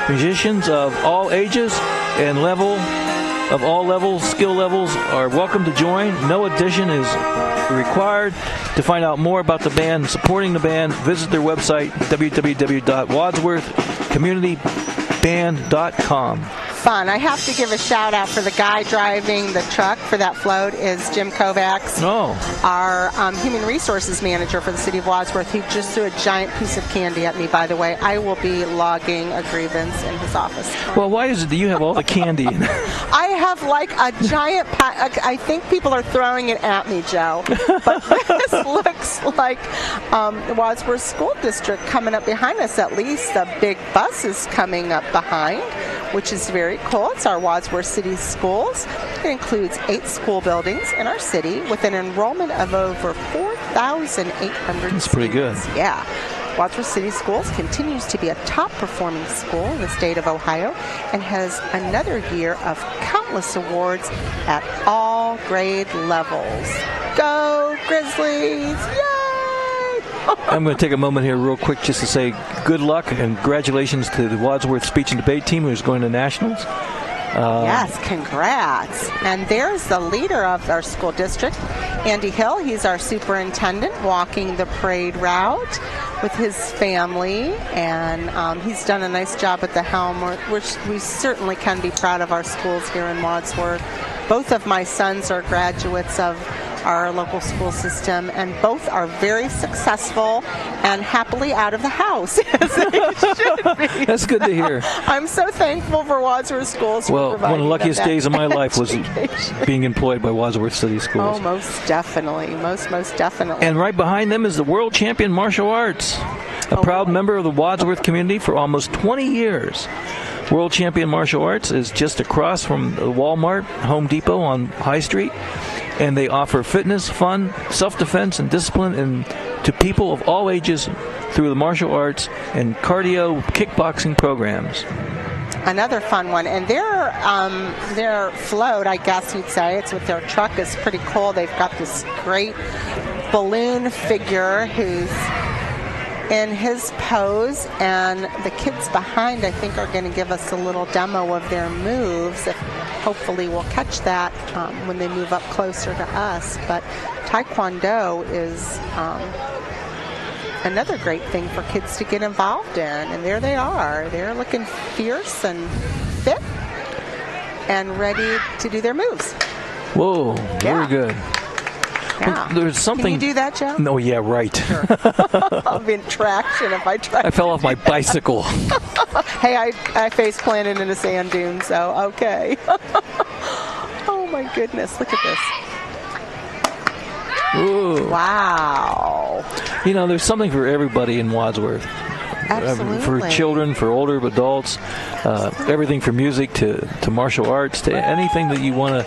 Musicians of all ages and all levels, skill levels are welcome to join. No addition is required. To find out more about the band and supporting the band, visit their website, www.wadsworthcommunityband.com. Fun. I have to give a shout out for the guy driving the truck for that float is Jim Kovacs, our human resources manager for the City of Wadsworth. He just threw a giant piece of candy at me, by the way. I will be logging a grievance in his office. Well, why is it that you have all the candy? I have like a giant pack. I think people are throwing it at me, Joe. But this looks like the Wadsworth School District coming up behind us. At least the big bus is coming up behind, which is very cool. It's our Wadsworth City Schools. It includes 8 school buildings in our city with an enrollment of over 4,800 That's pretty good. Yeah. Wadsworth City Schools continues to be a top-performing school in the state of Ohio and has another year of countless awards at all grade levels. Go Grizzlies! Yay! I'm going to take a moment here real quick just to say good luck and congratulations to the Wadsworth Speech and Debate team who's going to Nationals. Yes, congrats. And there's the leader of our school district, Andy Hill. He's our superintendent walking the parade route with his family, and he's done a nice job at the helm, which we certainly can be proud of our schools here in Wadsworth. Both of my sons are graduates of our local school system, and both are very successful and happily out of the house, as they should be. That's good to hear. I'm so thankful for Wadsworth Schools. Well, one of the luckiest days of my life was being employed by Wadsworth City Schools. Oh, most definitely. Most definitely. And right behind them is the world champion martial arts, a proud member of the Wadsworth community for almost 20 years. World Champion Martial Arts is just across from the Walmart, Home Depot on High Street, and they offer fitness, fun, self-defense, and discipline to people of all ages through the martial arts and cardio kickboxing programs. Another fun one, and their float, I guess you'd say, it's with their truck, is pretty cool. They've got this great balloon figure who's in his pose, and the kids behind, I think, are going to give us a little demo of their moves. Hopefully we'll catch that when they move up closer to us. But Taekwondo is another great thing for kids to get involved in, and there they are. They're looking fierce and fit and ready to do their moves. Whoa, very good. Yeah. Well, there's something. Can you do that, Joe? No, yeah, right. Sure. I'll be in traction if I try. I fell off my bicycle. Hey, I face planted in a sand dune, so okay. Oh my goodness, look at this. Ooh. Wow. You know, there's something for everybody in Wadsworth. Absolutely. For children, for older adults, everything from music to martial arts to anything that you want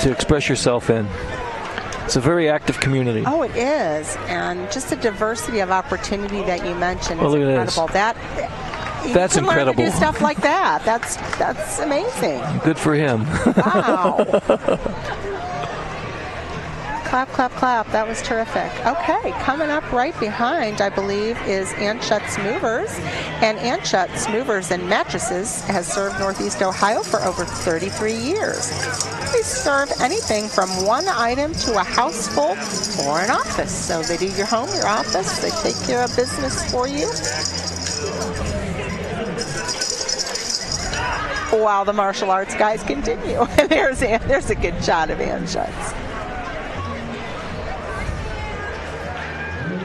to express yourself in. It's a very active community. Oh, it is. And just the diversity of opportunity that you mentioned is incredible. That's incredible. Learn to do stuff like that. That's amazing. Good for him. Wow. Clap, clap, clap. That was terrific. Okay, coming up right behind, I believe, is Anschutz Movers. And Anschutz Movers and Mattresses has served Northeast Ohio for over 33 years. They serve anything from one item to a house full or an office. So they do your home, your office. They take care of business for you. While the martial arts guys continue. There's a good shot of Anschutz.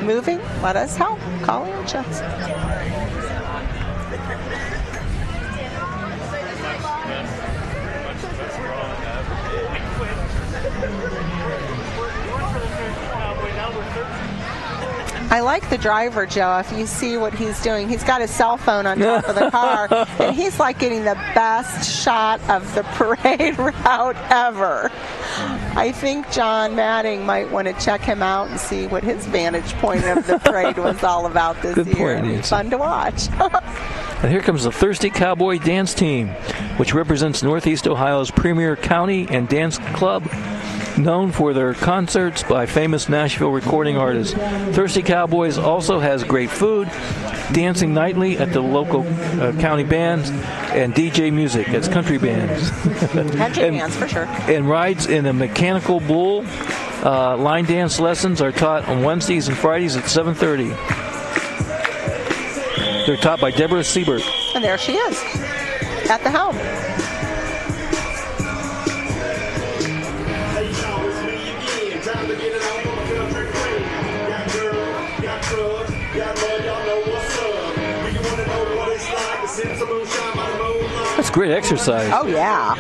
Moving, let us help. Call Anschutz. I like the driver, Joe. If you see what he's doing, he's got his cell phone on top of the car, and he's like getting the best shot of the parade route ever. I think John Matting might want to check him out and see what his vantage point of the parade was all about this year. Good point, Nancy. Fun to watch. And here comes the Thirsty Cowboy Dance Team, which represents Northeast Ohio's premier county and dance club, known for their concerts by famous Nashville recording artists. Thirsty Cowboys also has great food, dancing nightly at the local county bands, and DJ music. That's country bands. Country bands, for sure. And rides in a mechanical bull. Line dance lessons are taught on Wednesdays and Fridays at 7:30. They're taught by Deborah Siebert. And there she is, at the helm. That's great exercise. Oh, yeah.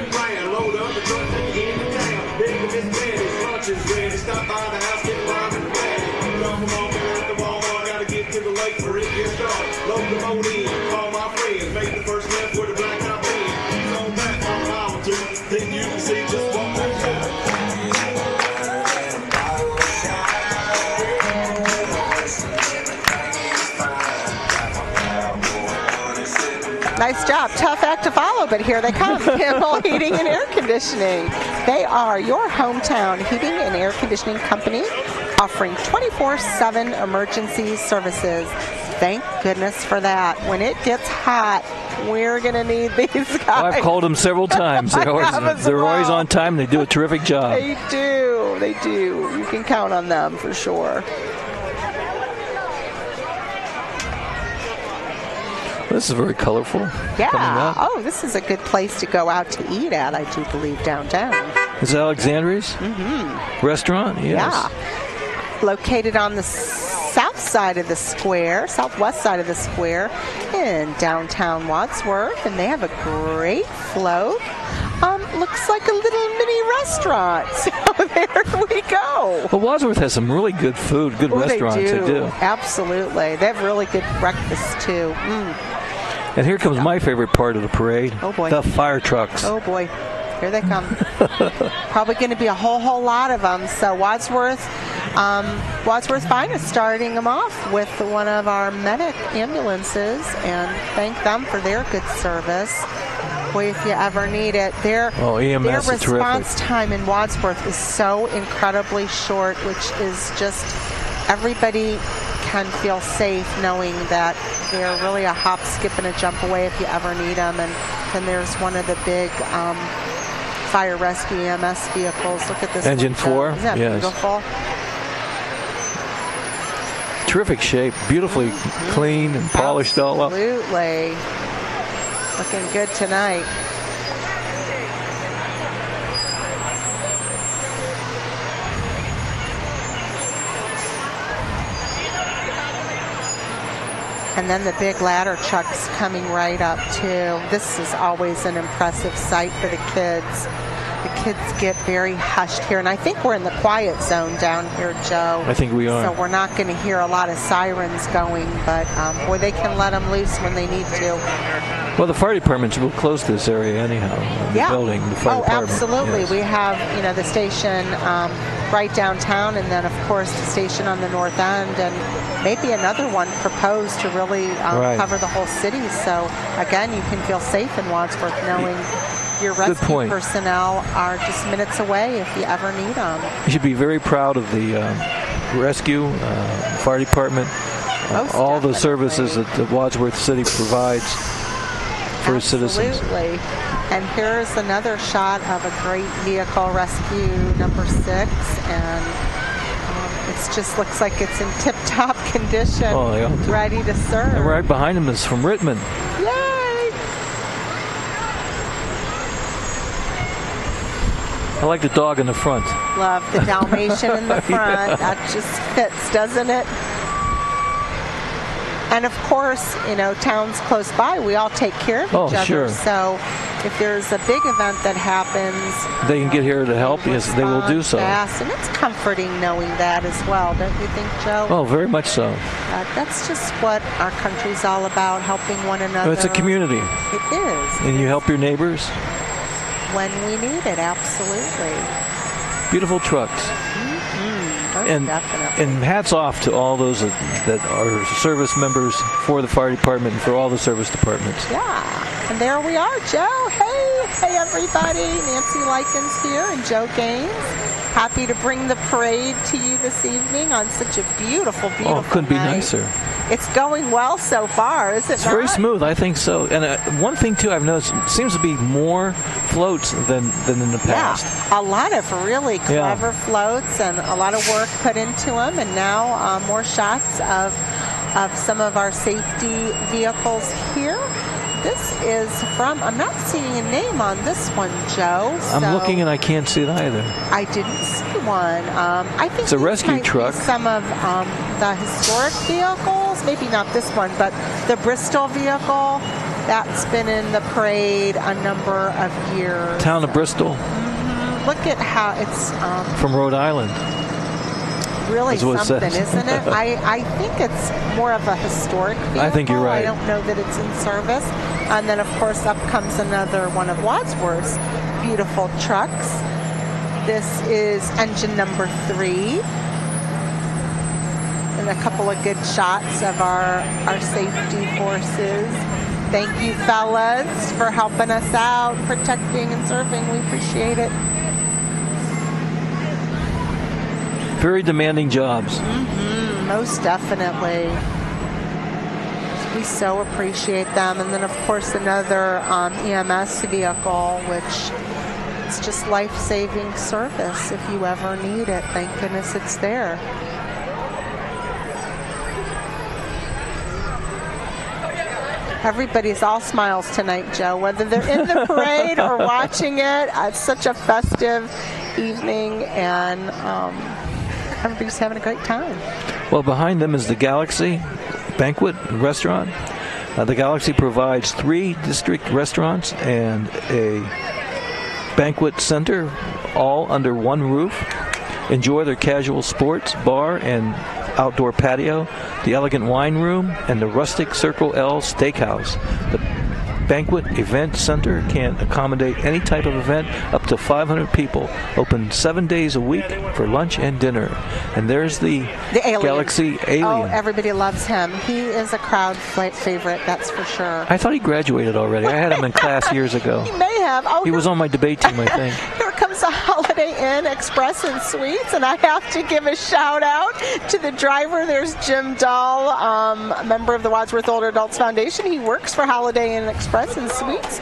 Nice job. Tough act to follow, but here they come. Kimball Heating and Air Conditioning. They are your hometown heating and air conditioning company, offering 24/7 emergency services. Thank goodness for that. When it gets hot, we're going to need these guys. Oh, I've called them several times. They're always on time. They do a terrific job. They do. They do. You can count on them for sure. This is very colorful. Yeah. Oh, this is a good place to go out to eat at, I do believe, downtown. Is it Alexandria's restaurant? Yes. Yeah. Located on the southwest side of the square in downtown Wadsworth, and they have a great float. Looks like a little mini restaurant. So there we go. Well, Wadsworth has some really good food, good restaurants. They do. Absolutely. They have really good breakfast, too. And here comes my favorite part of the parade. Oh, boy. The fire trucks. Oh, boy. Here they come. Probably going to be a whole lot of them. So Wadsworth Finest starting them off with one of our medic ambulances, and thank them for their good service. Boy, if you ever need it, their response time in Wadsworth is so incredibly short, which is just everybody can feel safe knowing that they're really a hop, skip, and a jump away if you ever need them. And then there's one of the big fire rescue EMS vehicles. Look at this Engine 4. Isn't that beautiful? Terrific shape, beautifully clean and polished all up. Absolutely. Looking good tonight. And then the big ladder trucks coming right up too. This is always an impressive sight for the kids. The kids get very hushed here, and I think we're in the quiet zone down here, Joe. I think we are. So we're not going to hear a lot of sirens going, but boy, they can let them loose when they need to. Well, the fire department will close this area anyhow. The building, the fire department. Absolutely. Yes. We have, the station right downtown, and then of course the station on the north end, and maybe another one proposed to really cover the whole city. So again, you can feel safe in Wadsworth knowing your rescue personnel are just minutes away if you ever need them. You should be very proud of the rescue, fire department, all the services that the Wadsworth City provides for its citizens. Absolutely. And here's another shot of a great vehicle, Rescue number 6, and it just looks like it's in tip-top condition, ready to serve. And right behind him is from Rittman. Yay! I like the dog in the front. Love the Dalmatian in the front. That just fits, doesn't it? And of course, towns close by, we all take care of each other. Sure. So if there's a big event that happens, they can get here to help. Yes, they will do so. Fast. And it's comforting knowing that as well, don't you think, Joe? Oh, very much so. That's just what our country's all about, helping one another. It's a community. It is. And you help your neighbors. When we need it, absolutely. Beautiful trucks. Definitely. And hats off to all those that are service members for the fire department and for all the service departments. Yeah, and there we are, Joe. Hey everybody. Nancy Likens here and Joe Gaines. Happy to bring the parade to you this evening on such a beautiful couldn't be night. nicer. It's going well so far, is it It's not? very smooth, I think so. And one thing, too, I've noticed, seems to be more floats than in the past. Yeah, a lot of really clever floats and a lot of work put into them. And now more shots of some of our safety vehicles here. This is from, I'm not seeing a name on this one, Joe. I'm looking and I can't see it either. I didn't see one. I think it's a rescue truck. Some of the historic vehicles, maybe not this one, but the Bristol vehicle, that's been in the parade a number of years. Town of Bristol. Mm-hmm. Look at how it's... from Rhode Island. Really something, isn't it? I think it's more of a historic vehicle. I think you're right. I don't know that it's in service. And then, of course, up comes another one of Wadsworth's beautiful trucks. This is engine number 3. And a couple of good shots of our safety forces. Thank you, fellas, for helping us out, protecting and serving. We appreciate it. Very demanding jobs. Mm-hmm, most definitely. We so appreciate them. And then, of course, another EMS vehicle, which is just life-saving service if you ever need it. Thank goodness it's there. Everybody's all smiles tonight, Joe, whether they're in the parade or watching it. It's such a festive evening, and everybody's having a great time. Well, behind them is the Galaxy Banquet Restaurant. The Galaxy provides 3 district restaurants and a banquet center, all under one roof. Enjoy their casual sports bar and outdoor patio, the elegant wine room, and the rustic Circle L Steakhouse. The Banquet Event Center can accommodate any type of event up to 500 people. Open 7 days a week for lunch and dinner. And there's the alien. Galaxy Alien. Oh, everybody loves him. He is a crowd favorite, that's for sure. I thought he graduated already. I had him in class years ago. He may have. Oh, he was on my debate team, I think. Here comes a Holiday Inn Express and Suites, and I have to give a shout out to the driver. There's Jim Dahl, a member of the Wadsworth Older Adults Foundation. He works for Holiday Inn Express and Suites,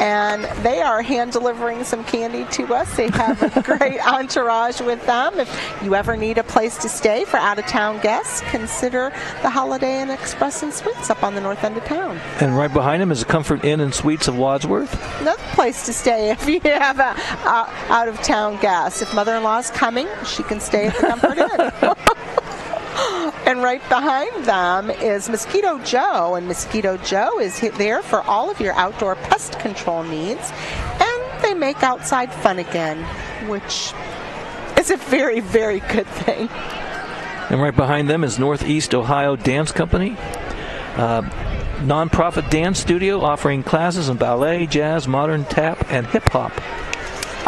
and they are hand delivering some candy to us. They have a great entourage with them. If you ever need a place to stay for out-of-town guests, consider the Holiday Inn Express and Suites up on the north end of town. And right behind him is the Comfort Inn and Suites of Wadsworth. Another place to stay if you have a out-of-town guest. If mother-in-law's coming, she can stay at the Comfort Inn. And right behind them is Mosquito Joe, and Mosquito Joe is there for all of your outdoor pest control needs, and they make outside fun again, which is a very, very good thing. And right behind them is Northeast Ohio Dance Company, nonprofit dance studio offering classes in ballet, jazz, modern tap, and hip-hop.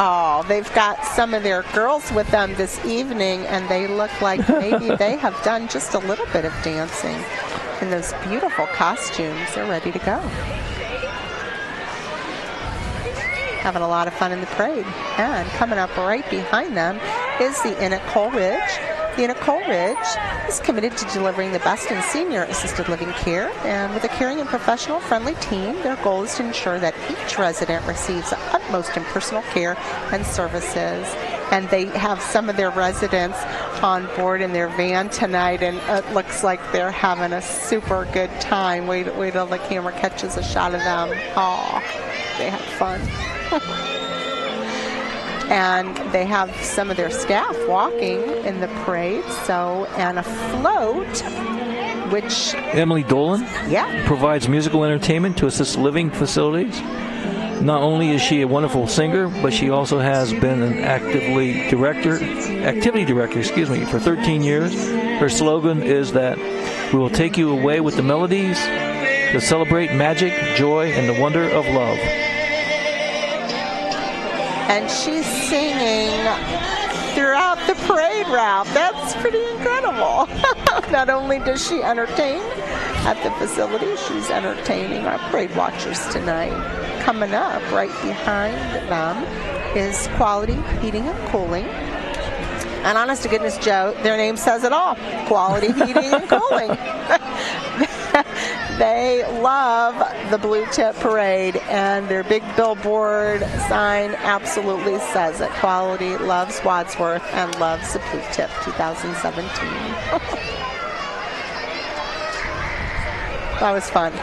Oh, they've got some of their girls with them this evening, and they look like maybe they have done just a little bit of dancing in those beautiful costumes. They're ready to go. Having a lot of fun in the parade. And coming up right behind them is the Inn at Coleridge. The Inn at Coleridge is committed to delivering the best in senior assisted living care, and with a caring and professional friendly team, their goal is to ensure that each resident receives the utmost in personal care and services. And they have some of their residents on board in their van tonight, and it looks like they're having a super good time. Wait till the camera catches a shot of them. Oh, they had fun. And they have some of their staff walking in the parade, and a float, which... Emily Dolan provides musical entertainment to assist living facilities. Not only is she a wonderful singer, but she also has been an activity director, for 13 years. Her slogan is that we will take you away with the melodies to celebrate magic, joy, and the wonder of love. And she's singing throughout the parade route. That's pretty incredible. Not only does she entertain at the facility, she's entertaining our parade watchers tonight. Coming up right behind them is Quality Heating and Cooling. And honest to goodness, Joe, their name says it all. Quality Heating and Cooling. They love the Blue Tip Parade, and their big billboard sign absolutely says it. Quality loves Wadsworth and loves the Blue Tip 2017. That was fun.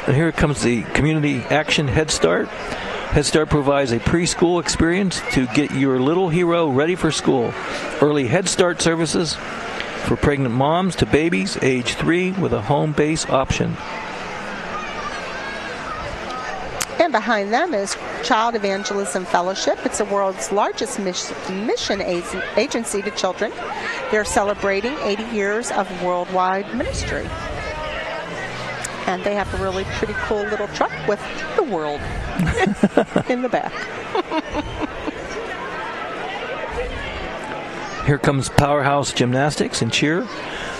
And here comes the Community Action Head Start. Head Start provides a preschool experience to get your little hero ready for school. Early Head Start services for pregnant moms to babies age 3 with a home base option. And behind them is Child Evangelism Fellowship. It's the world's largest mission agency to children. They're celebrating 80 years of worldwide ministry. And they have a really pretty cool little truck with the world in the back. Here comes Powerhouse Gymnastics and Cheer.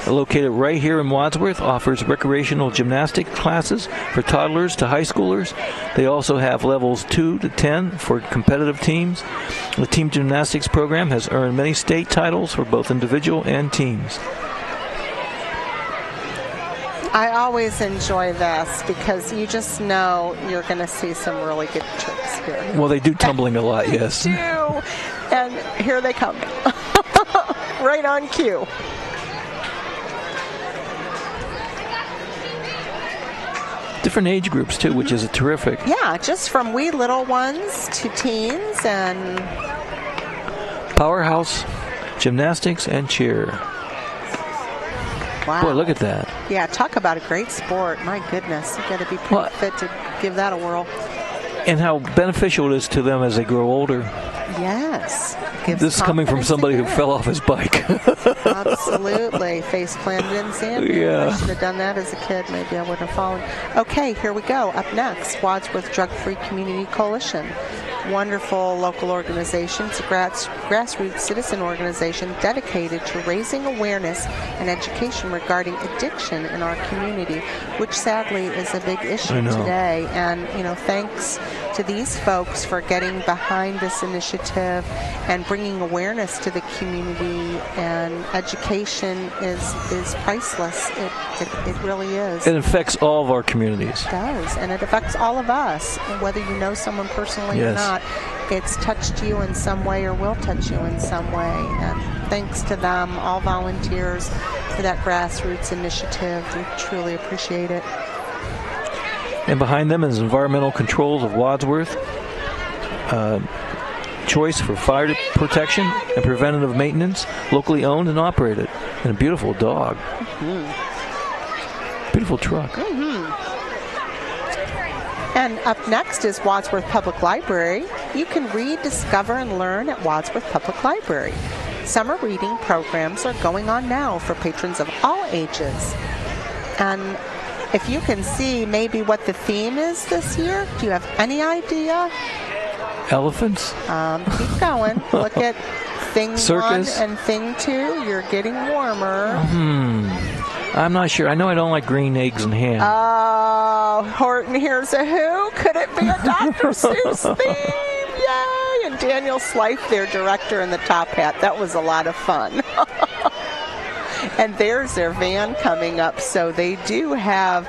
Located right here in Wadsworth, offers recreational gymnastic classes for toddlers to high schoolers. They also have levels 2 to 10 for competitive teams. The team gymnastics program has earned many state titles for both individual and teams. I always enjoy this because you just know you're going to see some really good tricks here. Well, they do tumbling a lot, yes. They do. And here they come. Right on cue. Different age groups, too, which is terrific. Yeah, just from wee little ones to teens and... Powerhouse Gymnastics and Cheer. Wow. Boy, look at that. Yeah, talk about a great sport. My goodness, you got to be pretty fit to give that a whirl. And how beneficial it is to them as they grow older. Yes. This is coming from somebody who fell off his bike. Absolutely. Face planted in sand. Yeah. I should have done that as a kid. Maybe I wouldn't have fallen. Okay, here we go. Up next, Wadsworth Drug-Free Community Coalition. Wonderful local organization. It's a grassroots citizen organization dedicated to raising awareness and education regarding addiction in our community, which sadly is a big issue today. And, thanks to these folks for getting behind this initiative and bringing awareness to the community. And education is priceless. It really is. It affects all of our communities. It does, and it affects all of us, whether you know someone personally or not. It's touched you in some way or will touch you in some way. And thanks to them, all volunteers, for that grassroots initiative. We truly appreciate it. And behind them is Environmental Controls of Wadsworth. Choice for fire protection and preventative maintenance, locally owned and operated. And a beautiful dog. Mm-hmm. Beautiful truck. Mm-hmm. And up next is Wadsworth Public Library. You can read, discover, and learn at Wadsworth Public Library. Summer reading programs are going on now for patrons of all ages. And if you can see maybe what the theme is this year, do you have any idea? Elephants? Keep going. Look at thing Circus. 1 and thing 2. You're getting warmer. I'm not sure. I know I don't like green eggs and ham. Oh, Horton Hears a Who? Could it be a Dr. Seuss theme? Yay! And Daniel Slife, their director in the top hat. That was a lot of fun. And there's their van coming up. So they do have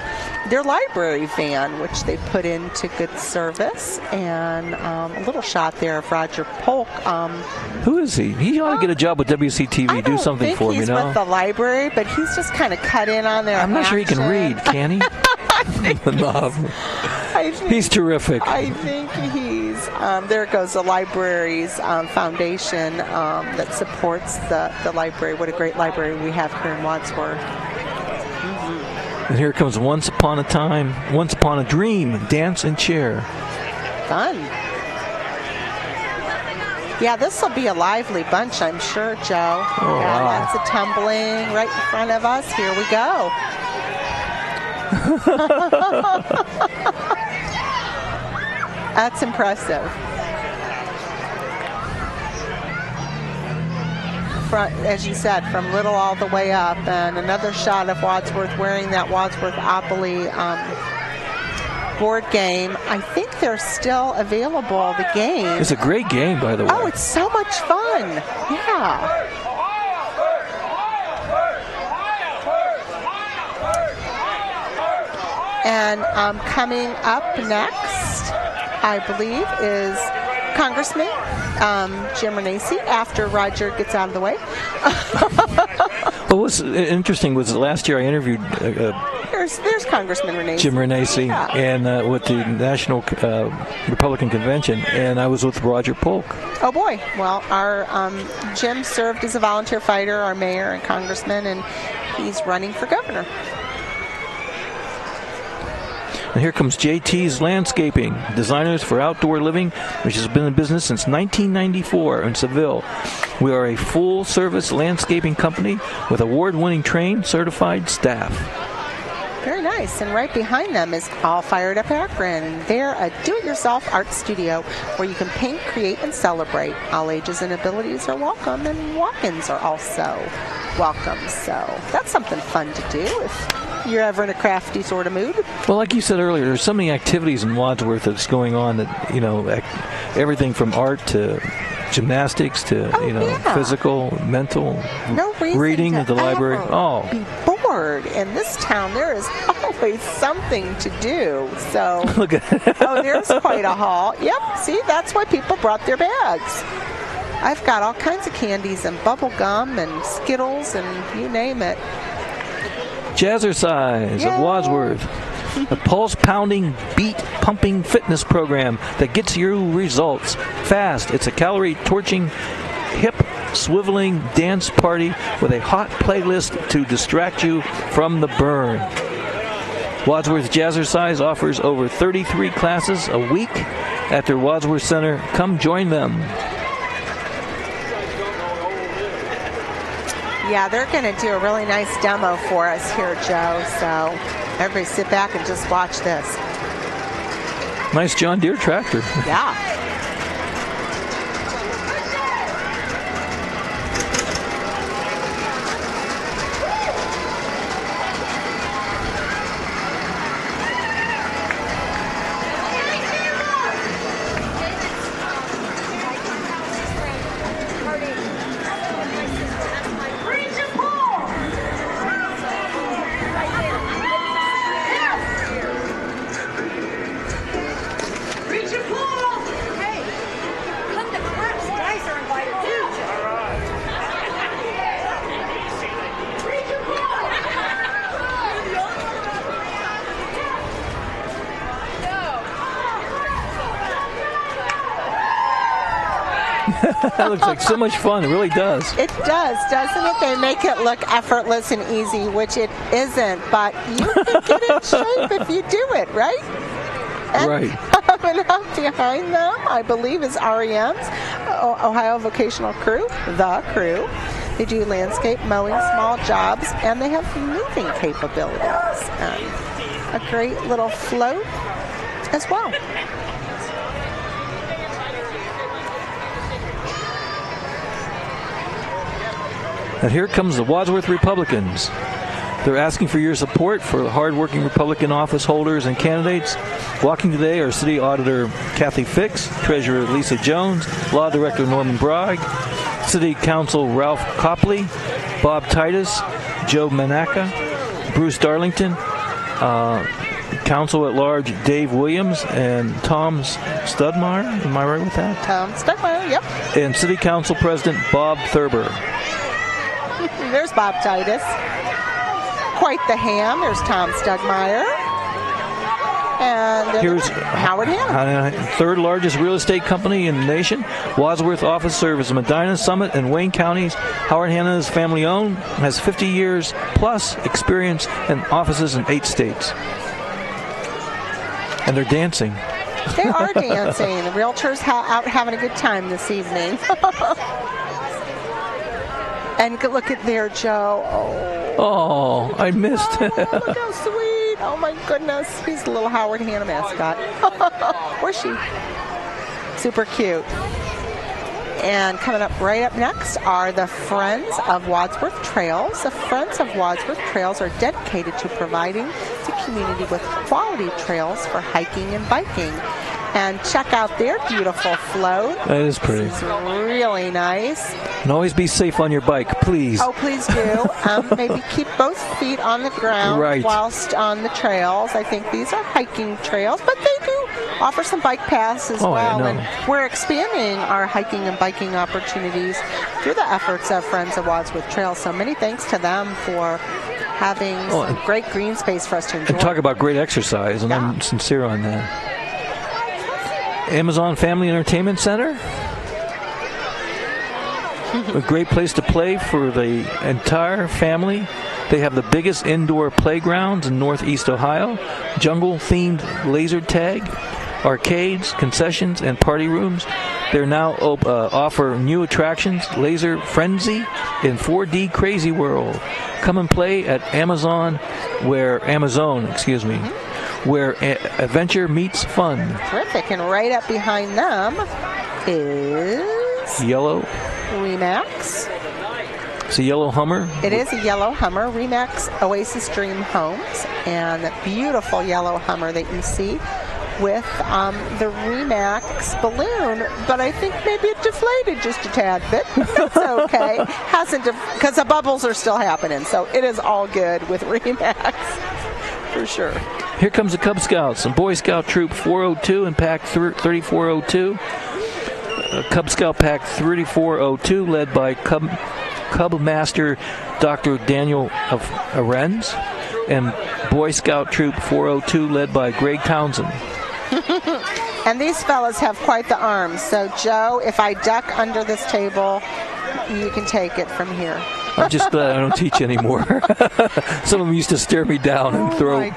their library van, which they put into good service. And a little shot there of Roger Polk. Who is he? He ought to get a job with WCTV. Do something for him, he's with the library, but he's just kind of cut in on their I'm not sure he can read, can he? No. He's terrific. I think he's, there goes the library's foundation that supports the library. What a great library we have here in Wadsworth. And here comes Once Upon a Time, Once Upon a Dream, Dance and Cheer. Fun. Yeah, this will be a lively bunch, I'm sure, Joe. Oh, yeah, wow. Lots of tumbling right in front of us. Here we go. That's impressive. as you said, from little all the way up. And another shot of Wadsworth wearing that Wadsworthopoly board game. I think they're still available, the game. It's a great game, by the way. Oh, it's so much fun. Yeah. And coming up next, I believe, is Congressman Jim Renacci, after Roger gets out of the way. Well, what's interesting was last year I interviewed there's Congressman Renacci. Jim Renacci, yeah. and with the National Republican Convention, and I was with Roger Polk. Oh boy! Well, our Jim served as a volunteer fighter, our mayor and congressman, and he's running for governor. And here comes JT's Landscaping, designers for outdoor living, which has been in business since 1994 in Seville. We are a full-service landscaping company with award-winning trained, certified staff. Very nice. And right behind them is All Fired Up Akron. They're a do-it-yourself art studio where you can paint, create, and celebrate. All ages and abilities are welcome, and walk-ins are also welcome. So that's something fun to do if you're ever in a crafty sort of mood. Well, like you said earlier, there's so many activities in Wadsworth that's going on that, everything from art to gymnastics to, physical, mental, no reason reading to at the library. Be bored. In this town, there is always something to do. So, look at there's quite a haul. Yep, see, that's why people brought their bags. I've got all kinds of candies and bubble gum and Skittles and you name it. Jazzercise of Wadsworth, a pulse-pounding, beat-pumping fitness program that gets you results fast. It's a calorie-torching, hip-swiveling dance party with a hot playlist to distract you from the burn. Wadsworth Jazzercise offers over 33 classes a week at their Wadsworth Center. Come join them. Yeah, they're going to do a really nice demo for us here, Joe. So everybody sit back and just watch this. Nice John Deere tractor. Yeah. That looks like so much fun. It really does. It does, doesn't it? They make it look effortless and easy, which it isn't. But you can get in shape if you do it, right? And right. Coming up behind them, I believe, is REM's Ohio Vocational Crew, the crew. They do landscape, mowing, small jobs, and they have moving capabilities. And a great little float as well. And here comes the Wadsworth Republicans. They're asking for your support for the hardworking Republican office holders and candidates. Walking today are City Auditor Kathy Fix, Treasurer Lisa Jones, Law Director Norman Bragg, City Council Ralph Copley, Bob Titus, Joe Manaka, Bruce Darlington, Council at Large Dave Williams, and Tom Studmeyer. Am I right with that? Tom Studmeyer, yep. And City Council President Bob Thurber. There's Bob Titus. Quite the ham. There's Tom Studmeyer. And here's Howard Hanna. Third largest real estate company in the nation. Wadsworth office serves Medina, Summit, and Wayne counties. Howard Hanna is family owned, has 50 years plus experience and offices in 8 states. And they're dancing. They are dancing. The realtors out having a good time this evening. And look at there, Joe. Oh, I missed. Oh, look how sweet. Oh, my goodness. He's a little Howard Hanna mascot. Where's she? Super cute. And coming up right up next are the Friends of Wadsworth Trails. The Friends of Wadsworth Trails are dedicated to providing the community with quality trails for hiking and biking. And check out their beautiful float. That is pretty. It's really nice. And always be safe on your bike, please. Oh, please do. Maybe keep both feet on the ground whilst on the trails. I think these are hiking trails, but they do offer some bike paths as well. And we're expanding our hiking and biking opportunities through the efforts of Friends of Wadsworth Trails. So many thanks to them for having some great green space for us to enjoy. And talk about great exercise, and I'm sincere on that. Amazon Family Entertainment Center. A great place to play for the entire family. They have the biggest indoor playgrounds in Northeast Ohio, jungle-themed laser tag, arcades, concessions, and party rooms. They now offer new attractions, Laser Frenzy and 4D Crazy World. Come and play at Amazon, where adventure meets fun. Terrific. And right up behind them is Yellow Remax. It's a yellow Hummer. It is a yellow Hummer, Remax Oasis Dream Homes, and the beautiful yellow Hummer that you see with the Remax balloon, but I think maybe it deflated just a tad bit. It's okay. Hasn't, because the bubbles are still happening, so it is all good with Remax for sure. Here comes the Cub Scouts and Boy Scout Troop 402 and Pack 3402. Cub Scout Pack 3402 led by Cub Master Dr. Daniel of Arends, and Boy Scout Troop 402 led by Greg Townsend. And these fellas have quite the arms. So, Joe, if I duck under this table, you can take it from here. I'm just glad I don't teach anymore. Some of them used to stare me down and throw.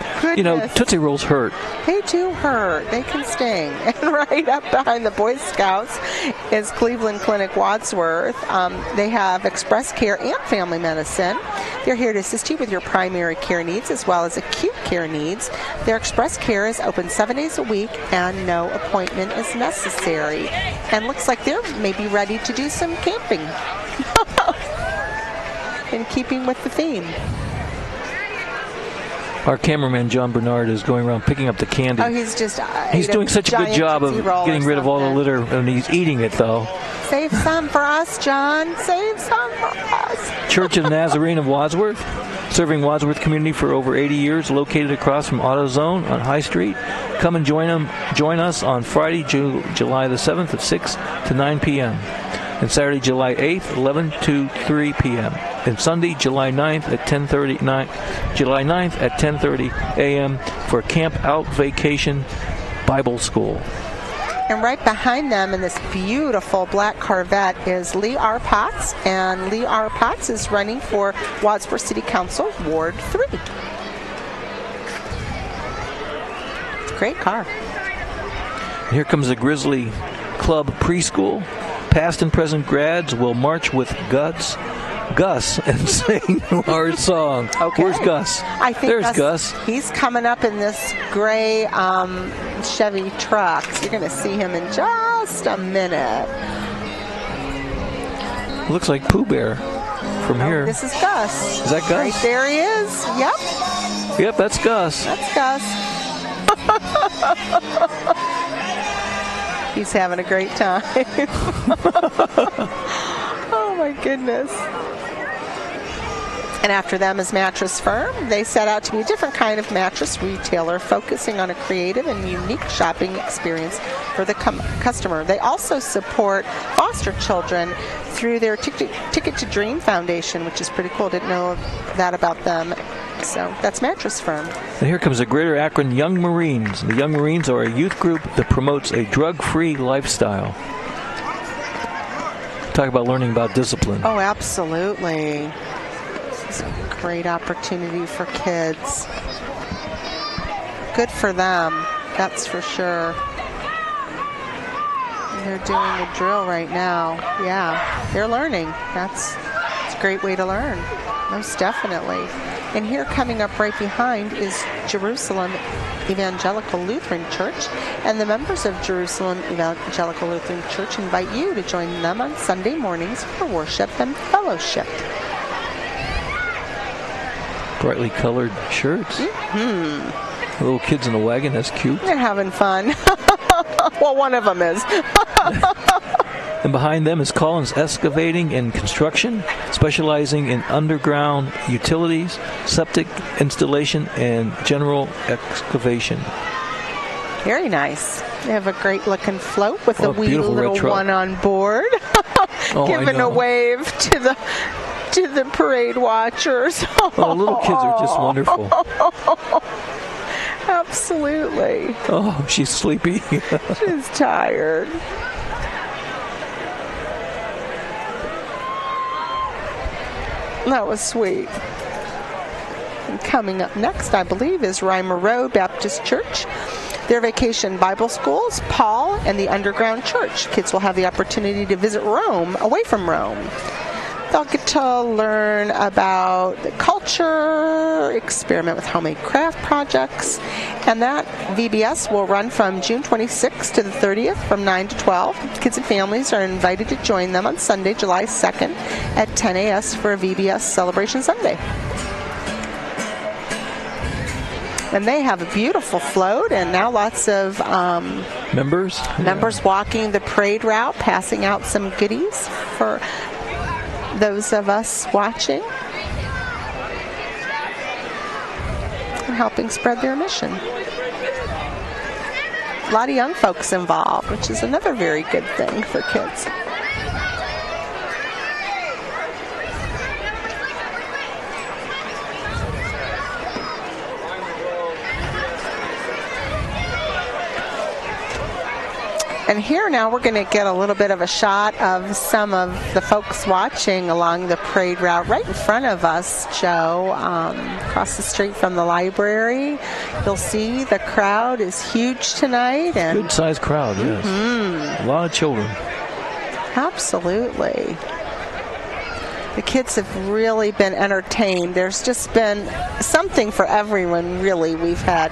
Tootsie Rolls hurt. They do hurt. They can sting. And right up behind the Boy Scouts is Cleveland Clinic Wadsworth. They have express care and family medicine. They're here to assist you with your primary care needs as well as acute care needs. Their express care is open 7 days a week and no appointment is necessary. And looks like they're maybe ready to do some camping. In keeping with the theme. Our cameraman, John Bernard, is going around picking up the candy. Oh, he's doing such a good job of getting rid of all the litter, and he's eating it, though. Save some for us, John. Save some for us. Church of the Nazarene of Wadsworth, serving Wadsworth community for over 80 years, located across from AutoZone on High Street. Come and join us on Friday, July the 7th at 6 to 9 p.m. and Saturday, July 8th, 11 to 3 p.m. and Sunday, July 9th at 10:30 a.m. for Camp Out Vacation Bible School. And right behind them in this beautiful black Corvette is Lee R. Potts, and Lee R. Potts is running for Wadsworth City Council, Ward 3. It's a great car. And here comes the Grizzly Club Preschool. Past and present grads will march with Gus and sing our song. Okay. Where's Gus? I think there's Gus. He's coming up in this gray Chevy truck. So you're going to see him in just a minute. Looks like Pooh Bear from here. This is Gus. Is that Gus? Right there he is. Yep, that's Gus. That's Gus. He's having a great time. Oh my goodness. And after them is Mattress Firm. They set out to be a different kind of mattress retailer, focusing on a creative and unique shopping experience for the customer. They also support foster children through their Ticket to Dream Foundation, which is pretty cool. Didn't know that about them. So that's Mattress Firm. And here comes the Greater Akron Young Marines. The Young Marines are a youth group that promotes a drug-free lifestyle. Talk about learning about discipline. Oh, absolutely. This is a great opportunity for kids. Good for them, that's for sure. And they're doing a drill right now. Yeah, they're learning. It's a great way to learn, most definitely. And here coming up right behind is Jerusalem Evangelical Lutheran Church. And the members of Jerusalem Evangelical Lutheran Church invite you to join them on Sunday mornings for worship and fellowship. Brightly colored shirts. Mm-hmm. Little kids in a wagon, that's cute. They're having fun. Well, one of them is. And behind them is Collins Excavating and Construction, specializing in underground utilities, septic installation, and general excavation. Very nice. They have a great looking float with a wee little one on board. Giving a wave to the parade watchers. Oh, little kids are just wonderful. Absolutely. Oh, she's sleepy. She's tired. That was sweet. And coming up next, I believe, is Reimer Road Baptist Church. Their vacation Bible schools, Paul, and the Underground Church. Kids will have the opportunity to visit Rome, away from Rome. They'll get to learn about the culture, experiment with homemade craft projects, and that VBS will run from June 26th to the 30th from 9 to 12. Kids and families are invited to join them on Sunday, July 2nd at 10 a.m. for a VBS Celebration Sunday. And they have a beautiful float, and now lots of members walking the parade route, passing out some goodies for those of us watching and helping spread their mission. A lot of young folks involved, which is another very good thing for kids. And here now we're going to get a little bit of a shot of some of the folks watching along the parade route right in front of us, Joe, across the street from the library. You'll see the crowd is huge tonight. And good-sized crowd, yes. Mm-hmm. A lot of children. Absolutely. The kids have really been entertained. There's just been something for everyone, really. We've had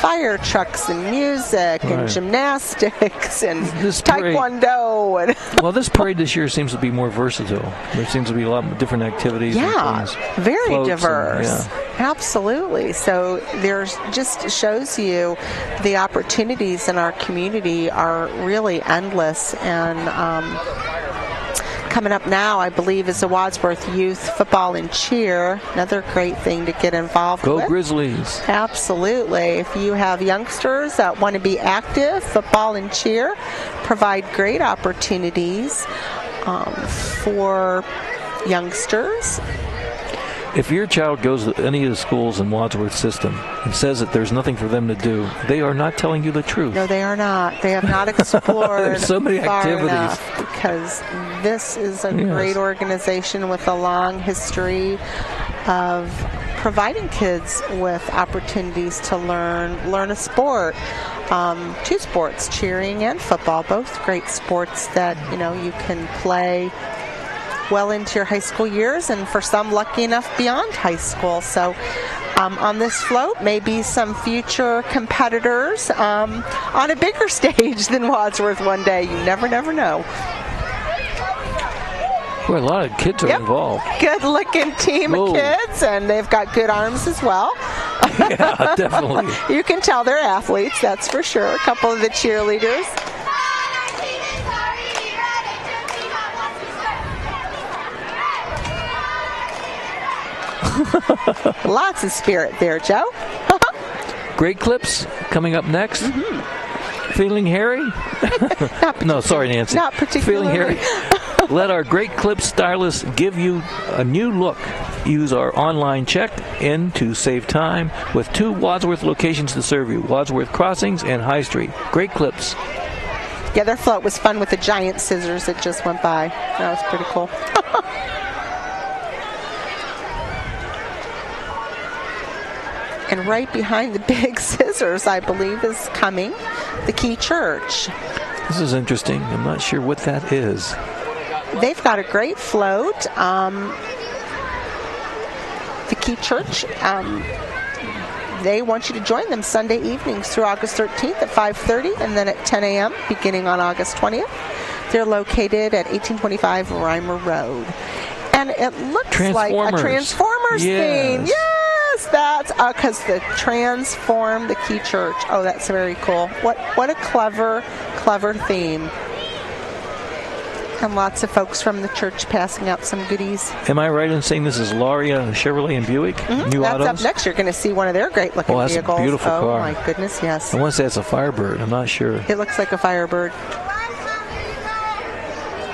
fire trucks and music and gymnastics and taekwondo. Well, this parade this year seems to be more versatile. There seems to be a lot of different activities. Yeah, very diverse. And, Absolutely. So there's just shows you the opportunities in our community are really endless. And coming up now, I believe, is the Wadsworth Youth Football and Cheer. Another great thing to get involved with. Go Grizzlies. Absolutely. If you have youngsters that want to be active, football and cheer provide great opportunities for youngsters. If your child goes to any of the schools in Wadsworth system and says that there's nothing for them to do, they are not telling you the truth. No, they are not. They have not explored so many far activities. enough, because this is a great organization with a long history of providing kids with opportunities to learn a sport. Two sports, cheering and football, both great sports that you can play well into your high school years, and for some lucky enough beyond high school. So on this float, maybe some future competitors on a bigger stage than Wadsworth one day. You never know. Boy, a lot of kids are involved. Good looking team of kids, and they've got good arms as well. Yeah, definitely. You can tell they're athletes, that's for sure. A couple of the cheerleaders. Lots of spirit there, Joe. Great clips coming up next. Mm-hmm. Feeling hairy? No, sorry, Nancy. Not particularly. Feeling hairy? Let our Great Clips stylists give you a new look. Use our online check-in to save time with 2 Wadsworth locations to serve you, Wadsworth Crossings and High Street. Great Clips. Yeah, their float was fun with the giant scissors that just went by. That was pretty cool. And right behind the big scissors, I believe, is coming the Key Church. This is interesting. I'm not sure what that is. the Key Church. They want you to join them Sunday evenings through August 13th at 5:30 and then at 10 a.m. beginning on August 20th. They're located at 1825 Reimer Road. And it looks like a Transformers theme. Yes, that's because the Transform the Key Church. Oh, that's very cool. What a clever theme. And lots of folks from the church passing out some goodies. Am I right in saying this is Laria, Chevrolet, and Buick? New That's autos? up next. You're going to see one of their great-looking vehicles. That's a beautiful car. Oh, my goodness, yes. I want to say it's a Firebird. I'm not sure. It looks like a Firebird.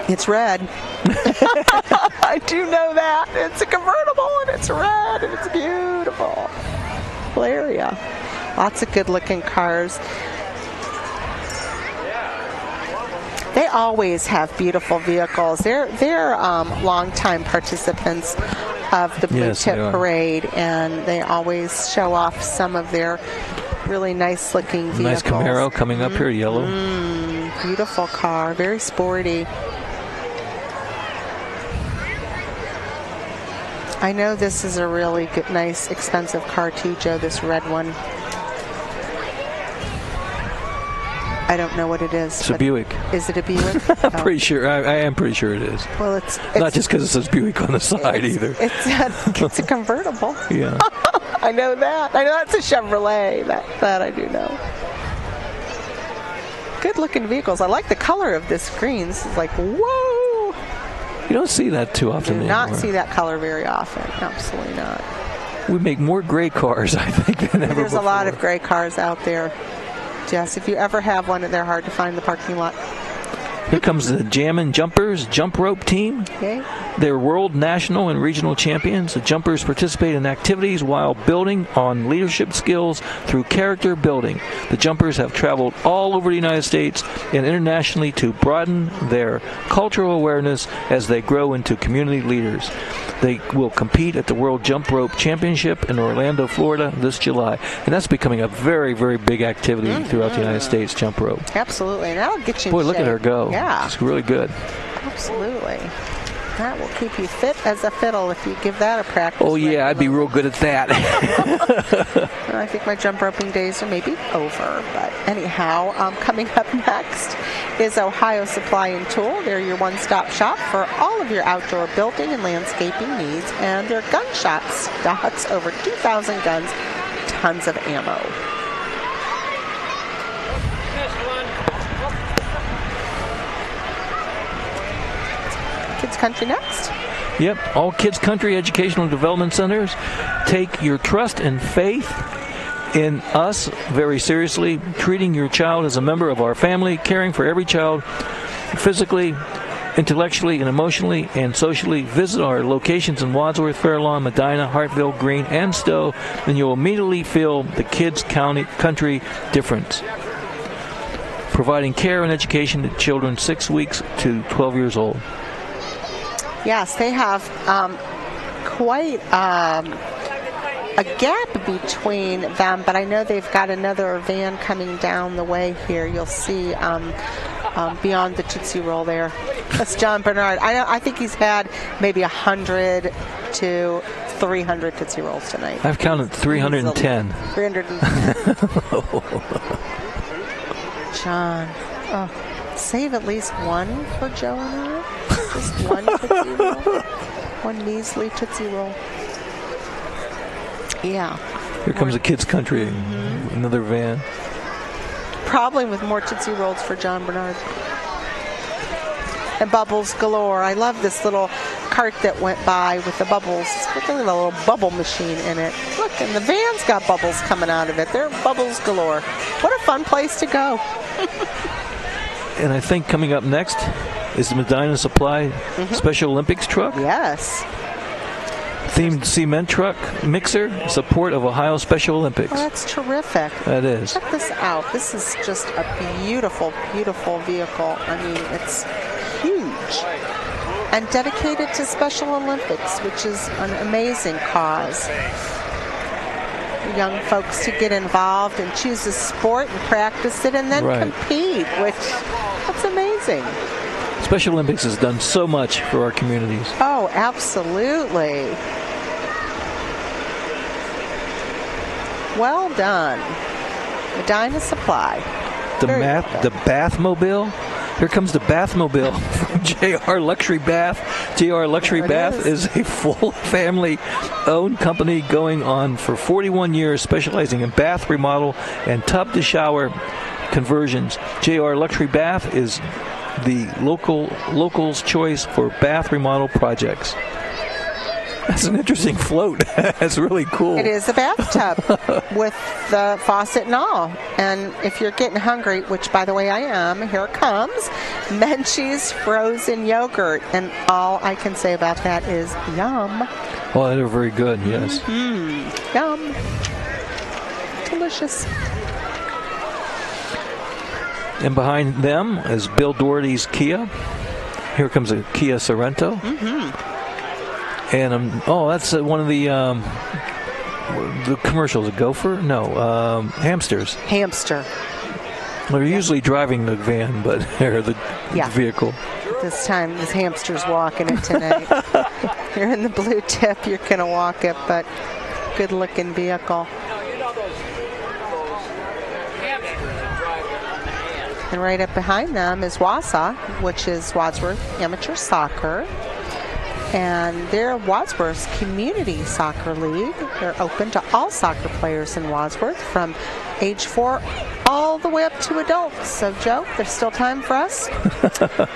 It's red. I do know that. It's a convertible, and it's red, and it's beautiful. Hilaria. Lots of good-looking cars. They always have beautiful vehicles. They're longtime participants of the Blue Tip Parade, and they always show off some of their really nice-looking vehicles. Nice Camaro coming up here, yellow. Beautiful car, very sporty. I know this is a really good, nice, expensive car too, Joe, this red one. I don't know what it is. It's a Buick. Is it a Buick? I'm pretty sure. I am pretty sure it is. Well, it's not just because it says Buick on the side either. It's a convertible. Yeah. I know that. I know that's a Chevrolet. That I do know. Good-looking vehicles. I like the color of this green. This is like, whoa. You don't see that too often anymore. Do not see that color very often. Absolutely not. We make more gray cars, I think, than ever There's before. a lot of gray cars out there. Yes, if you ever have one, they're hard to find in the parking lot. Here comes the Jammin' Jumpers jump rope team. Okay. They're world, national, and regional champions. The Jumpers participate in activities while building on leadership skills through character building. The Jumpers have traveled all over the United States and internationally to broaden their cultural awareness as they grow into community leaders. They will compete at the World Jump Rope Championship in Orlando, Florida this July. And that's becoming a very, very big activity throughout the United States, jump rope. Absolutely. And that'll get you Boy, in look shape. at her go. Yeah. She's really good. Absolutely. That will keep you fit as a fiddle if you give that a practice. Oh, yeah, I'd be real good at that. I think my jump roping days are maybe over. But anyhow, coming up next is Ohio Supply and Tool. They're your one-stop shop for all of your outdoor building and landscaping needs. And their gun shop stocks over 2,000 guns, tons of ammo. Kids Country next. Yep, all Kids Country Educational Development Centers take your trust and faith in us very seriously, treating your child as a member of our family, caring for every child physically, intellectually, and emotionally, and socially. Visit our locations in Wadsworth, Fairlawn, Medina, Hartville, Greene, and Stowe, and you'll immediately feel the Kids Country difference. Providing care and education to children 6 weeks to 12 years old. Yes, they have quite a gap between them, but I know they've got another van coming down the way here. You'll see beyond the Tootsie Roll there. That's John Bernard. I think he's had maybe 100 to 300 Tootsie Rolls tonight. I've counted 310. 310. John. Oh, save at least one for Joe and I. Just one Tootsie Roll. One measly Tootsie Roll. Yeah. Here comes a Kids Country, another van. Probably with more Tootsie Rolls for John Bernard. And bubbles galore. I love this little cart that went by with the bubbles. It's got a little bubble machine in it. Look, and the van's got bubbles coming out of it. They're bubbles galore. What a fun place to go. And I think coming up next is the Medina Supply Special Olympics truck. Yes. Themed cement truck mixer, support of Ohio Special Olympics. Oh, that's terrific. That is. Check this out. This is just a beautiful, beautiful vehicle. I mean, it's huge. And dedicated to Special Olympics, which is an amazing cause. Young folks to get involved and choose a sport and practice it and then compete, which that's amazing. Special Olympics has done so much for our communities. Oh, absolutely. Well done. Medina Supply. The Bathmobile. Here comes the Bathmobile from JR Luxury Bath. JR Luxury Bath is a full family-owned company going on for 41 years, specializing in bath remodel and tub-to-shower conversions. JR Luxury Bath is the local's choice for bath remodel projects. That's an interesting float. That's really cool. It is a bathtub with the faucet and all. And if you're getting hungry, which, by the way, I am, here it comes, Menchie's frozen yogurt. And all I can say about that is yum. Well, they're very good, yes. Mm-hmm. Yum. Delicious. And behind them is Bill Doherty's Kia. Here comes a Kia Sorento. Mm-hmm. And that's one of the commercials. A gopher? No, hamsters. Hamster. They're usually driving the van, but they're the vehicle. This time, this hamster's walking it tonight. You're in the blue tip, you're going to walk it, but good-looking vehicle. And right up behind them is WASA, which is Wadsworth Amateur Soccer. And they're Wadsworth's Community Soccer League. They're open to all soccer players in Wadsworth from age 4 all the way up to adults. So, Joe, there's still time for us.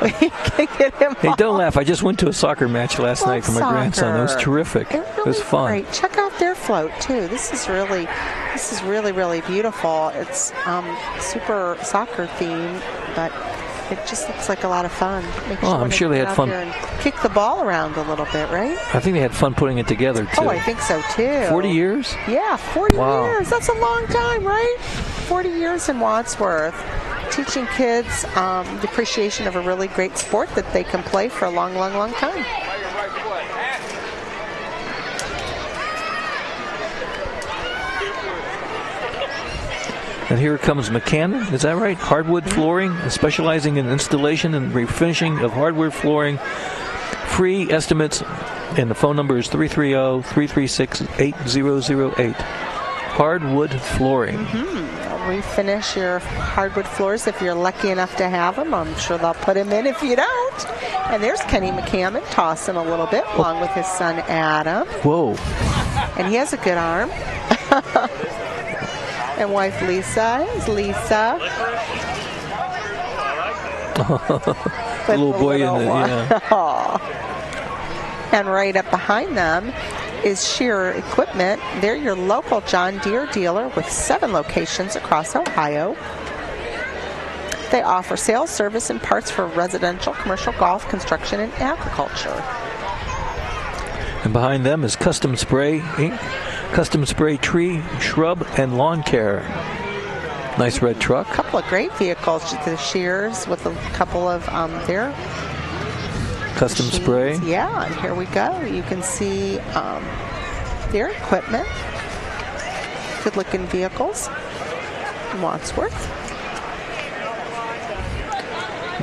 We can get him. Hey, don't laugh. I just went to a soccer match last night for my grandson. It was terrific. It was fun. Great. Check out their float too. This is really, really beautiful. It's super soccer themed, but it just looks like a lot of fun. I'm sure they had fun. And kick the ball around a little bit, right? I think they had fun putting it together, too. Oh, I think so, too. 40 years? Yeah, 40 years. That's a long time, right? 40 years in Wadsworth. Teaching kids the appreciation of a really great sport that they can play for a long, long, long time. And here comes McCannon, is that right? Hardwood flooring, specializing in installation and refinishing of hardwood flooring. Free estimates, and the phone number is 330-336-8008. Hardwood flooring. Refinish your hardwood floors if you're lucky enough to have them. I'm sure they'll put them in if you don't. And there's Kenny McCammon tossing a little bit along with his son Adam. Whoa. And he has a good arm. And wife Lisa is Lisa. The little boy in the, And right up behind them is Shearer Equipment. They're your local John Deere dealer with 7 locations across Ohio. They offer sales, service, and parts for residential, commercial, golf, construction, and agriculture. And behind them is Custom Spray Inc. Custom Spray Tree, Shrub, and Lawn Care. Nice red truck. A couple of great vehicles. The Shears with a couple of their custom machines. Spray. Yeah, and here we go. You can see their equipment. Good-looking vehicles in Wadsworth.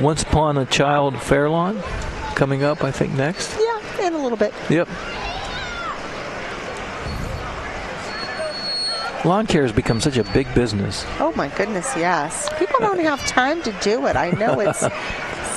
Once Upon a Child Fairlawn coming up, I think, next. Yeah, in a little bit. Yep. Lawn care has become such a big business. Oh, my goodness, yes. People don't have time to do it. I know it's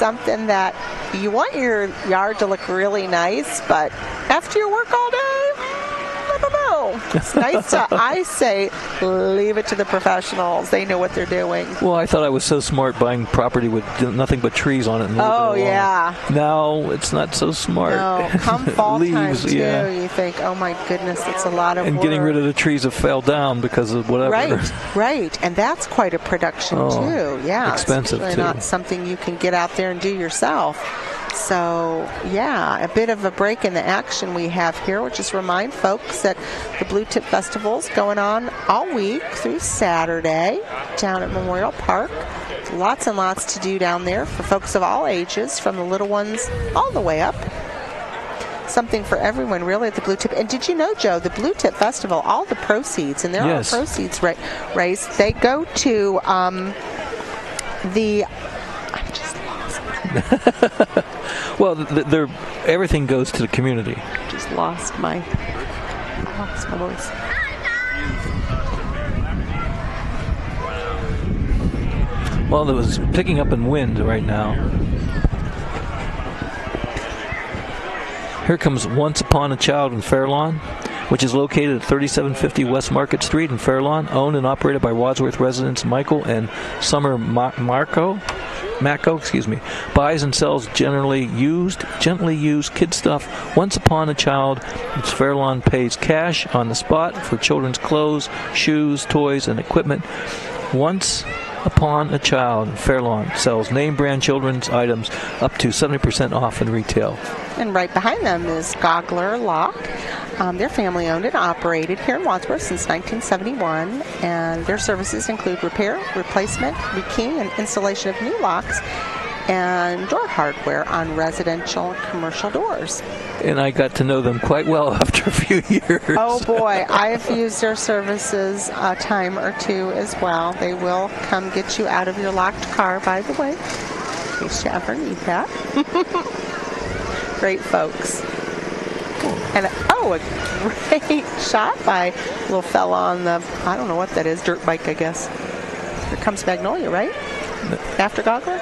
something that you want your yard to look really nice, but after you work all day, I don't know. It's nice to, I say, leave it to the professionals. They know what they're doing. Well, I thought I was so smart buying property with nothing but trees on it. And yeah. Now it's not so smart. No, come fall Leaves, time, too, you think, oh, my goodness, it's a lot of work. And getting rid of the trees that fell down because of whatever. Right. And that's quite a production, too. Yeah. Expensive, it's too. Not something you can get out there and do yourself. So, yeah, a bit of a break in the action we have here, which is remind folks that the Blue Tip Festival is going on all week through Saturday down at Memorial Park. Lots and lots to do down there for folks of all ages, from the little ones all the way up. Something for everyone, really, at the Blue Tip. And did you know, Joe, the Blue Tip Festival, all the proceeds, and there are proceeds raised, they go to the... I just lost it. Well, everything goes to the community. Just lost my voice. Well, it was picking up in wind right now. Here comes Once Upon a Child in Fairlawn, which is located at 3750 West Market Street in Fairlawn, owned and operated by Wadsworth residents Michael and Summer Macco, buys and sells gently used kid stuff. Once Upon a Child, its Fairlawn pays cash on the spot for children's clothes, shoes, toys, and equipment. Once Upon a Child in Fairlawn sells name brand children's items up to 70% off in retail. And right behind them is Goggler Lock. They're family owned and operated here in Wadsworth since 1971, and their services include repair, replacement, rekeying, and installation of new locks and door hardware on residential and commercial doors. And I got to know them quite well after a few years. Oh boy, I've used their services a time or two as well. They will come get you out of your locked car, by the way, in case you ever need that. Great folks. And a great shot by a little fella on the, I don't know what that is, dirt bike, I guess. Here comes Magnolia, right? After Goggler?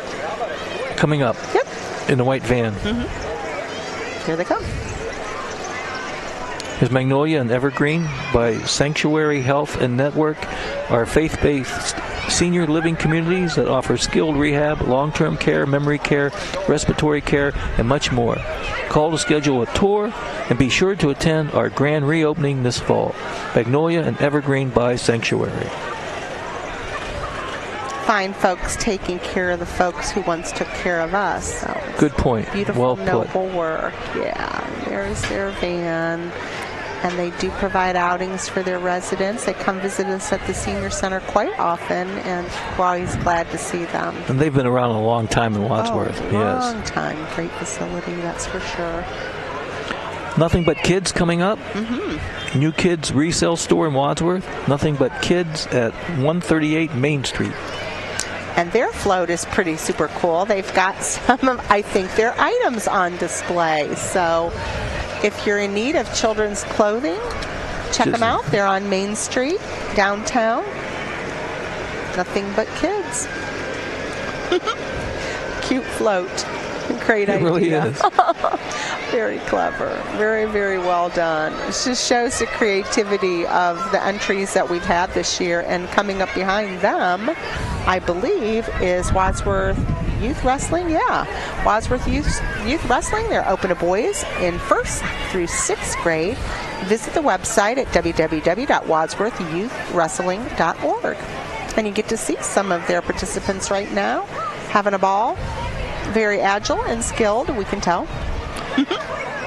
Coming up. Yep. In the white van. Mm-hmm. Here they come. Here's Magnolia and Evergreen by Sanctuary Health and Network, are faith-based senior living communities that offer skilled rehab, long-term care, memory care, respiratory care, and much more. Call to schedule a tour and be sure to attend our grand reopening this fall. Magnolia and Evergreen by Sanctuary. Fine folks taking care of the folks who once took care of us. So good point. Beautiful, well put. Noble work. Yeah, there's their van. And they do provide outings for their residents. They come visit us at the senior center quite often, and we're always glad to see them. And they've been around a long time in Wadsworth. Long time. Great facility, that's for sure. Nothing But Kids coming up. Mm-hmm. New Kids resale store in Wadsworth. Nothing But Kids at 138 Main Street. And their float is pretty super cool. They've got some of, I think, their items on display. So if you're in need of children's clothing, check them out. They're on Main Street, downtown. Nothing But Kids. Cute float. Great idea. It really is. Very clever. Very, very well done. It just shows the creativity of the entries that we've had this year. And coming up behind them, I believe, is Wadsworth Youth Wrestling. Yeah, Wadsworth Youth Wrestling. They're open to boys in 1st through 6th grade. Visit the website at www.wadsworthyouthwrestling.org. And you get to see some of their participants right now having a ball. Very agile and skilled, we can tell.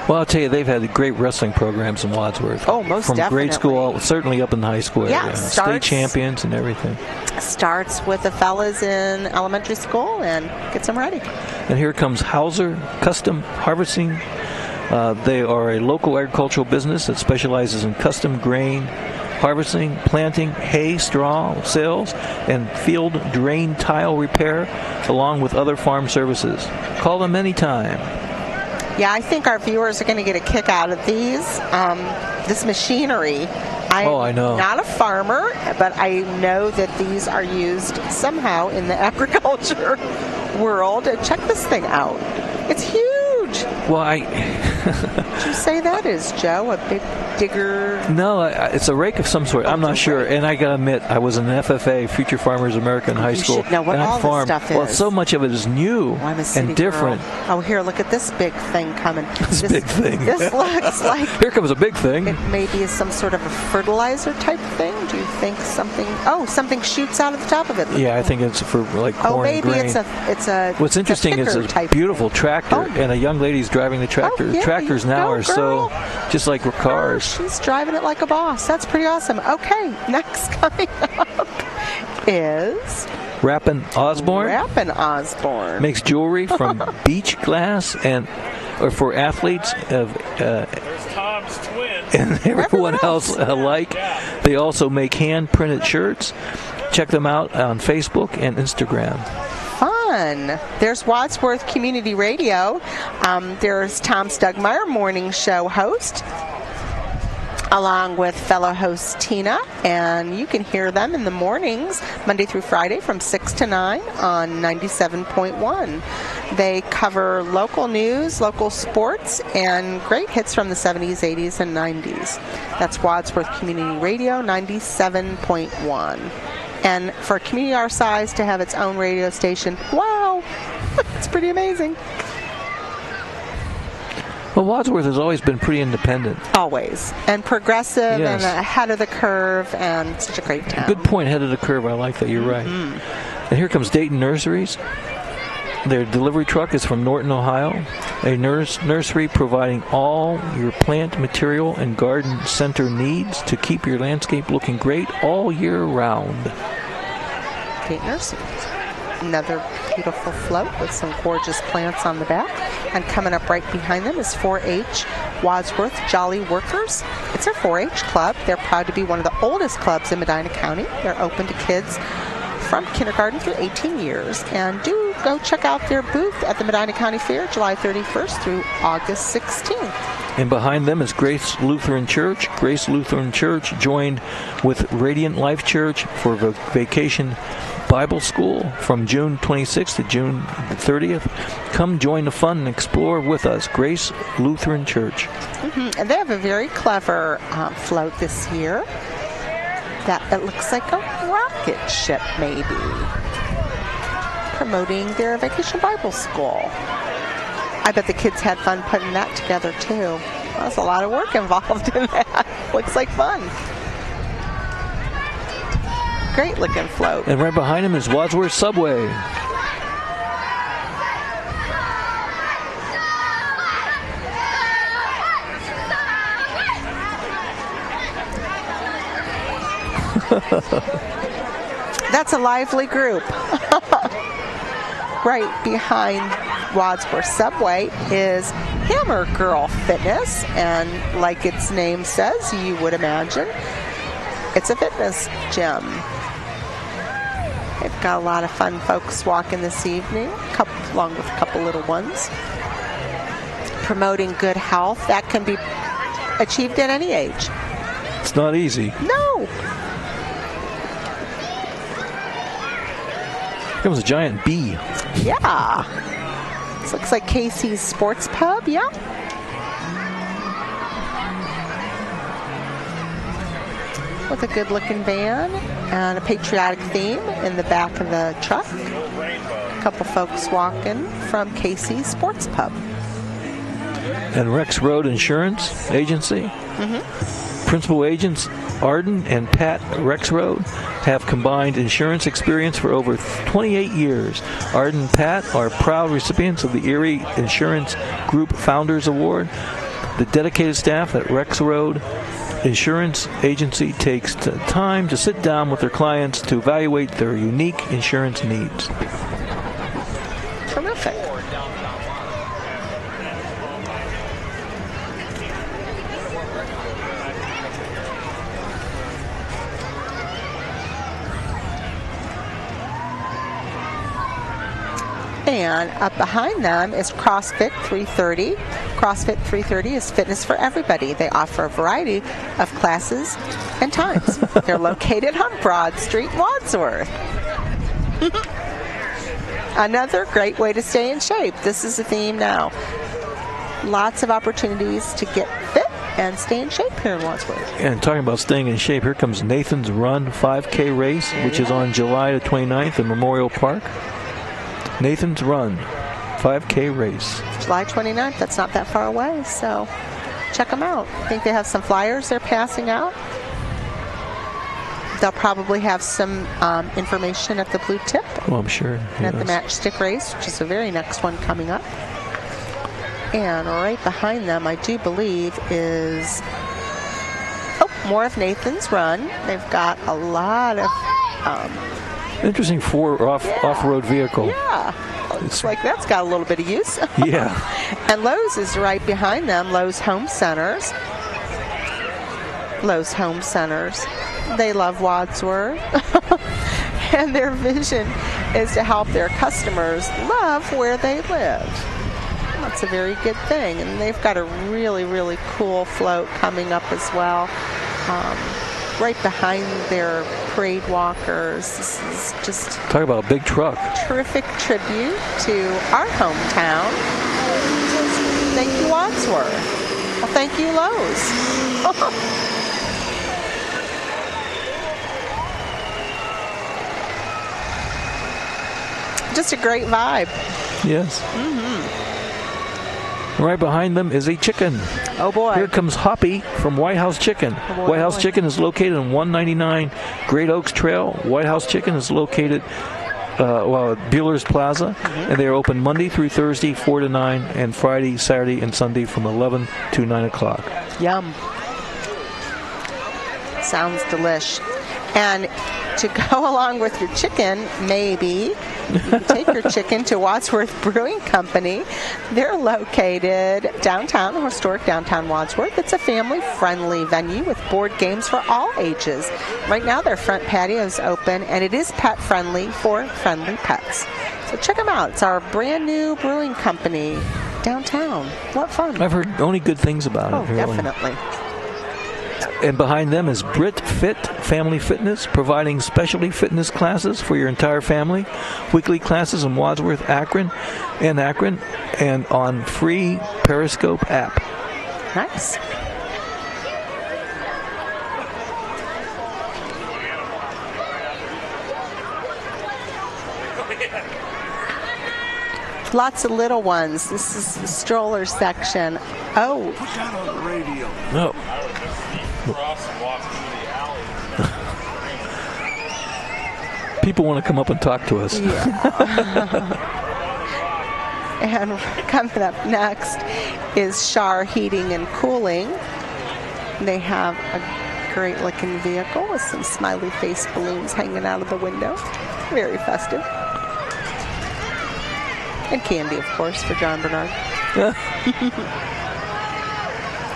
Well, I'll tell you, they've had great wrestling programs in Wadsworth. Oh, most From definitely. grade school, certainly up in the high school area. State champions and everything. Starts with the fellas in elementary school and gets them ready. And here comes Hauser Custom Harvesting. They are a local agricultural business that specializes in custom grain harvesting, planting, hay, straw sales, and field drain tile repair, along with other farm services. Call them anytime. Yeah, I think our viewers are going to get a kick out of these. This machinery. I know. Not a farmer, but I know that these are used somehow in the agriculture world. Check this thing out. It's huge. Well, Did you say that is, Joe? A big digger? No, it's a rake of some sort. I'm not sure. And I got to admit, I was in FFA, Future Farmers America, in high school. You should know what all this stuff is. Well, so much of it is new and different. Girl. Oh, here, look at this big thing coming. This big thing. This looks like... Here comes a big thing. It maybe is some sort of a fertilizer type thing. Do you think something... Oh, something shoots out of the top of it. Yeah, I think it's for like corn and grain. Maybe it's a What's interesting is a beautiful tractor, and a young lady's driving the tractor. Yeah, Tractors now are so just like cars. She's driving it like a boss. That's pretty awesome. Okay, next coming up is Rappin Osborne. Rappin Osborne Makes jewelry from beach glass or for athletes of Tom's twins and everyone else alike. They also make hand-printed shirts. Check them out on Facebook and Instagram. Fun. There's Wadsworth Community Radio. There's Tom Stugmeyer, morning show host. along with fellow host Tina, and you can hear them in the mornings, Monday through Friday from 6 to 9 on 97.1. They cover local news, local sports, and great hits from the 70s, 80s, and 90s. That's Wadsworth Community Radio 97.1. And for a community our size to have its own radio station, wow, it's pretty amazing. Well, Wadsworth has always been pretty independent. Always. And progressive, Yes. and ahead of the curve, and such a great town. Good point, ahead of the curve. I like that. You're right. And here comes Dayton Nurseries. Their delivery truck is from Norton, Ohio, a nursery providing all your plant material and garden center needs to keep your landscape looking great all year round. Dayton Nurseries. Another beautiful float with some gorgeous plants on the back. And coming up right behind them is 4-H Wadsworth Jolly Workers. It's a 4-H club. They're proud to be one of the oldest clubs in Medina County. They're open to kids from kindergarten through 18 years. And do go check out their booth at the Medina County Fair, July 31st through August 16th. And behind them is Grace Lutheran Church. Grace Lutheran Church joined with Radiant Life Church for Vacation Bible School from June 26th to June 30th. Come join the fun and explore with us. Grace Lutheran Church. And they have a very clever float this year. That it looks like a rocket ship, maybe, promoting their Vacation Bible School. I bet the kids had fun putting that together too. There's a lot of work involved in that. Looks like fun. Great looking float. And right behind him is Wadsworth Subway. That's a lively group. Right behind Wadsworth Subway is Hammer Girl Fitness, and like its name says, you would imagine, it's a fitness gym. They've got a lot of fun folks walking this evening, along with a couple little ones. Promoting good health. That can be achieved at any age. It's not easy. No. Here comes a giant bee. Yeah. This looks like Casey's Sports Pub, yeah. With a good-looking van and a patriotic theme in the back of the truck. A couple folks walking from Casey's Sports Pub. And Rex Road Insurance Agency. Principal agents Arden and Pat Rexroad have combined insurance experience for over 28 years. Arden and Pat are proud recipients of the Erie Insurance Group Founders Award. The dedicated staff at Rexroad Insurance Agency takes time to sit down with their clients to evaluate their unique insurance needs. Terrific. And up behind them is CrossFit 330. CrossFit 330 is fitness for everybody. They offer a variety of classes and times. They're located on Broad Street, Wadsworth. Another great way to stay in shape. This is the theme now. Lots of opportunities to get fit and stay in shape here in Wadsworth. And talking about staying in shape, here comes Nathan's Run 5K race, which is on July the 29th in Memorial Park. Nathan's Run 5K race. July 29th, that's not that far away, so check them out. I think they have some flyers they're passing out. They'll probably have some information at the Blue Tip. Well, I'm sure. And at the Matchstick Race, which is the very next one coming up. And right behind them, I do believe, is more of Nathan's Run. They've got a lot of interesting off-road vehicle. Yeah. Looks like that's got a little bit of use. Yeah. And Lowe's is right behind them, Lowe's Home Centers. Lowe's Home Centers. They love Wadsworth. And their vision is to help their customers love where they live. That's a very good thing. And they've got a really, really cool float coming up as well. Right behind their parade walkers. This is just talk about a big truck. Terrific tribute to our hometown. Thank you, Wadsworth. Well, thank you, Lowe's. Just a great vibe. Yes. Right behind them is a chicken. Oh, boy. Here comes Hoppy from White House Chicken. White House Chicken is located on 199 Great Oaks Trail. White House Chicken is located at Bueller's Plaza, and they are open Monday through Thursday, 4 to 9, and Friday, Saturday, and Sunday from 11 to 9 o'clock. Yum. Sounds delish. And to go along with your chicken, maybe you can take your chicken to Wadsworth Brewing Company. They're located downtown, historic downtown Wadsworth. It's a family-friendly venue with board games for all ages. Right now, their front patio is open, and it is pet-friendly for friendly pets. So check them out. It's our brand-new brewing company downtown. What fun. I've heard only good things about it. Really. Definitely. And behind them is Brit Fit Family Fitness, providing specialty fitness classes for your entire family. Weekly classes in Wadsworth, Akron, and on free Periscope app. Nice. Lots of little ones. This is the stroller section. Oh. Put that on the radio. No. Cross and walk through the alley. People want to come up and talk to us. Yeah. And coming up next is Shar Heating and Cooling. They have a great looking vehicle with some smiley face balloons hanging out of the window. Very festive. And candy, of course, for John Bernard.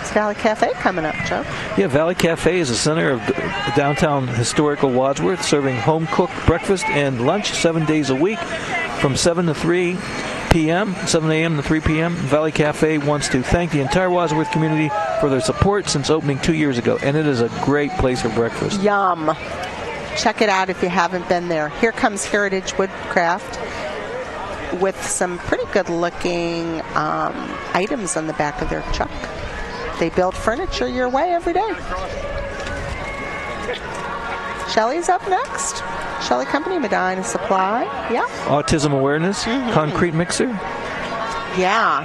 It's Valley Cafe coming up, Joe. Yeah, Valley Cafe is the center of downtown historical Wadsworth, serving home-cooked breakfast and lunch 7 days a week from 7 to 3 p.m., 7 a.m. to 3 p.m. Valley Cafe wants to thank the entire Wadsworth community for their support since opening 2 years ago, and it is a great place for breakfast. Yum. Check it out if you haven't been there. Here comes Heritage Woodcraft with some pretty good-looking items on the back of their truck. They build furniture your way every day. Shelley's up next. Shelley Company, Medina Supply. Yeah. Autism awareness, concrete mixer. Yeah.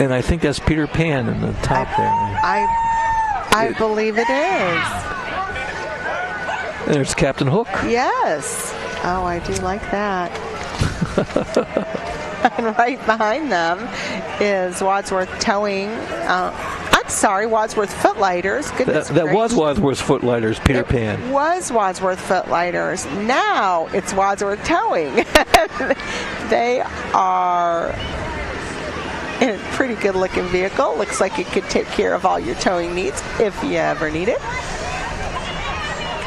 And I think that's Peter Pan in the top there. I believe it is. And there's Captain Hook. Yes. Oh, I do like that. And right behind them is Wadsworth Towing. Wadsworth Footlighters. Goodness that was Wadsworth Footlighters, Peter Pan. It was Wadsworth Footlighters. Now it's Wadsworth Towing. They are in a pretty good-looking vehicle. Looks like it could take care of all your towing needs if you ever need it.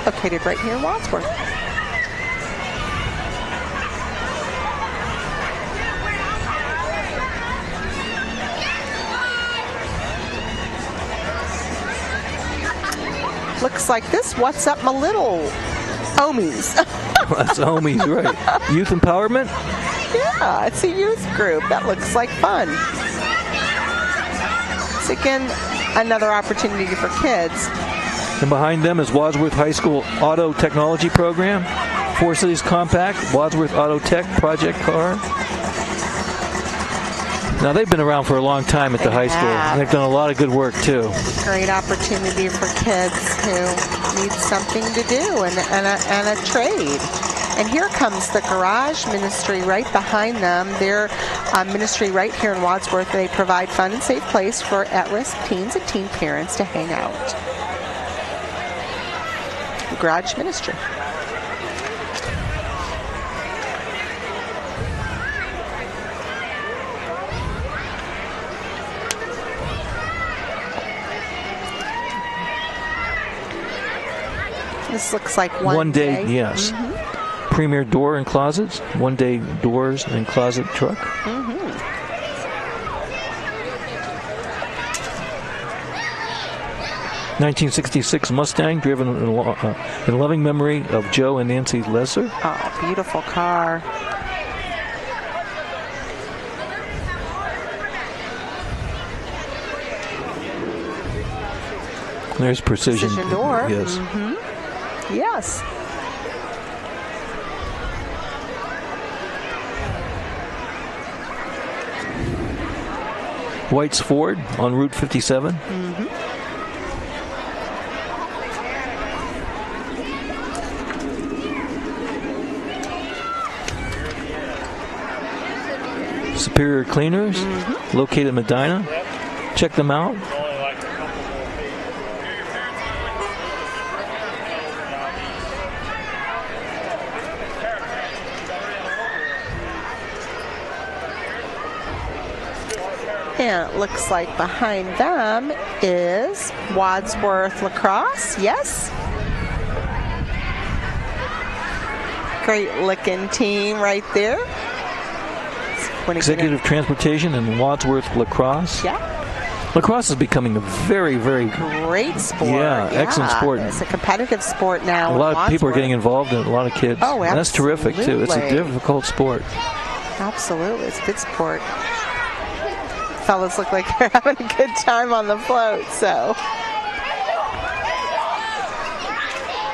Located right here in Wadsworth. Looks like this. What's up, my little homies? That's homies, right. Youth empowerment? Yeah, it's a youth group. That looks like fun. It's, again, another opportunity for kids. And behind them is Wadsworth High School Auto Technology Program, Four Cities Compact, Wadsworth Auto Tech Project Car. Now, they've been around for a long time at the high school, and they've done a lot of good work, too. Great opportunity for kids who need something to do and a trade. And here comes the Garage Ministry right behind them. Their ministry right here in Wadsworth. They provide fun and safe place for at-risk teens and teen parents to hang out. The Garage Ministry. This looks like one day. Yes. Premier door and closets, one day doors and closet truck. 1966 Mustang, driven in loving memory of Joe and Nancy Lesser. Oh, beautiful car. There's precision door. Yes. Mm-hmm. Yes. White's Ford on Route 57. Mm-hmm. Superior Cleaners, located in Medina. Check them out. And it looks like behind them is Wadsworth Lacrosse. Yes. Great looking team right there. Executive Transportation and Wadsworth Lacrosse. Yeah. Lacrosse is becoming a very, very great sport. Yeah, excellent sport. It's a competitive sport now. A lot of people are getting involved in it, a lot of kids. Oh, absolutely. And that's terrific, too. It's a difficult sport. Absolutely. It's a good sport. Fellas look like they're having a good time on the float, so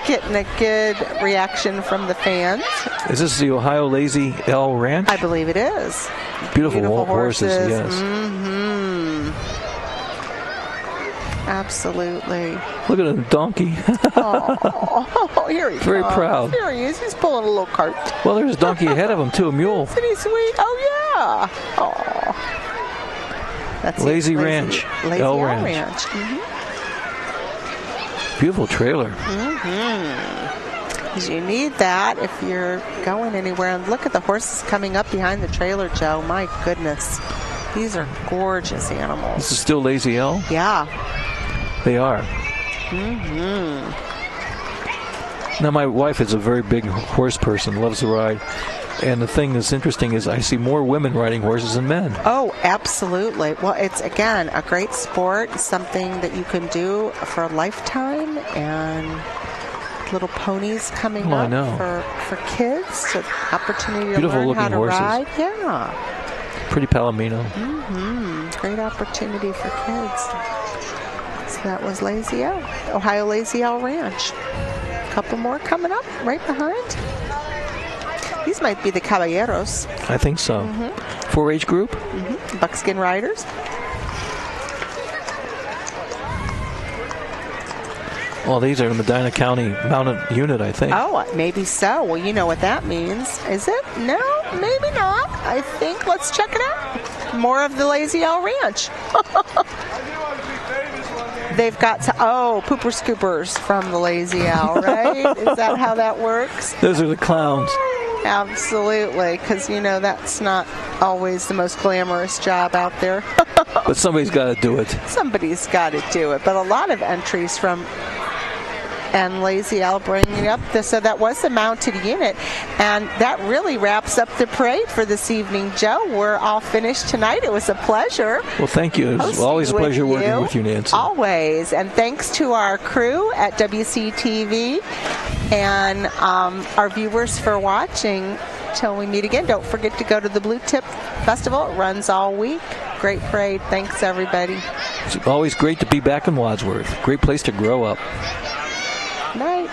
getting a good reaction from the fans. Is this the Ohio Lazy L Ranch? I believe it is. Beautiful horses, yes. Mm-hmm. Absolutely. Look at the donkey. Oh, here he is. Very proud. Here he is. He's pulling a little cart. Well, there's a donkey ahead of him, too, a mule. Isn't he sweet? Oh, yeah. Oh. That's Lazy Ranch. Lazy L Ranch. Ranch. Mm-hmm. Beautiful trailer. Mm-hmm. Because you need that if you're going anywhere. And look at the horses coming up behind the trailer, Joe. My goodness. These are gorgeous animals. This is still Lazy L? Yeah. They are. Mm-hmm. Now, my wife is a very big horse person, loves to ride. And the thing that's interesting is I see more women riding horses than men. Oh, absolutely. Well, it's, again, a great sport, something that you can do for a lifetime, and little ponies coming up for kids, an opportunity to Beautiful learn how to horses. ride. Yeah. Pretty Palomino. Mm-hmm. Great opportunity for kids. So that was Lazy L, Ohio Lazy L Ranch. A couple more coming up right behind. These might be the Caballeros. I think so. 4-H group? Buckskin Riders. Well, these are the Medina County Mounted Unit, I think. Oh, maybe so. Well, you know what that means. Is it? No, maybe not. I think. Let's check it out. More of the Lazy L Ranch. They've got pooper scoopers from the Lazy L, right? Is that how that works? Those are the clowns. Absolutely, because, that's not always the most glamorous job out there. But somebody's got to do it. Somebody's got to do it. But a lot of entries from and Lazy L bringing up. So that was the mounted unit. And that really wraps up the parade for this evening, Joe. We're all finished tonight. It was a pleasure. Well, thank you. It was always a pleasure working with you, Nancy. Always. And thanks to our crew at WCTV and our viewers for watching. Till we meet again, don't forget to go to the Blue Tip Festival. It runs all week. Great parade. Thanks, everybody. It's always great to be back in Wadsworth. Great place to grow up. Night.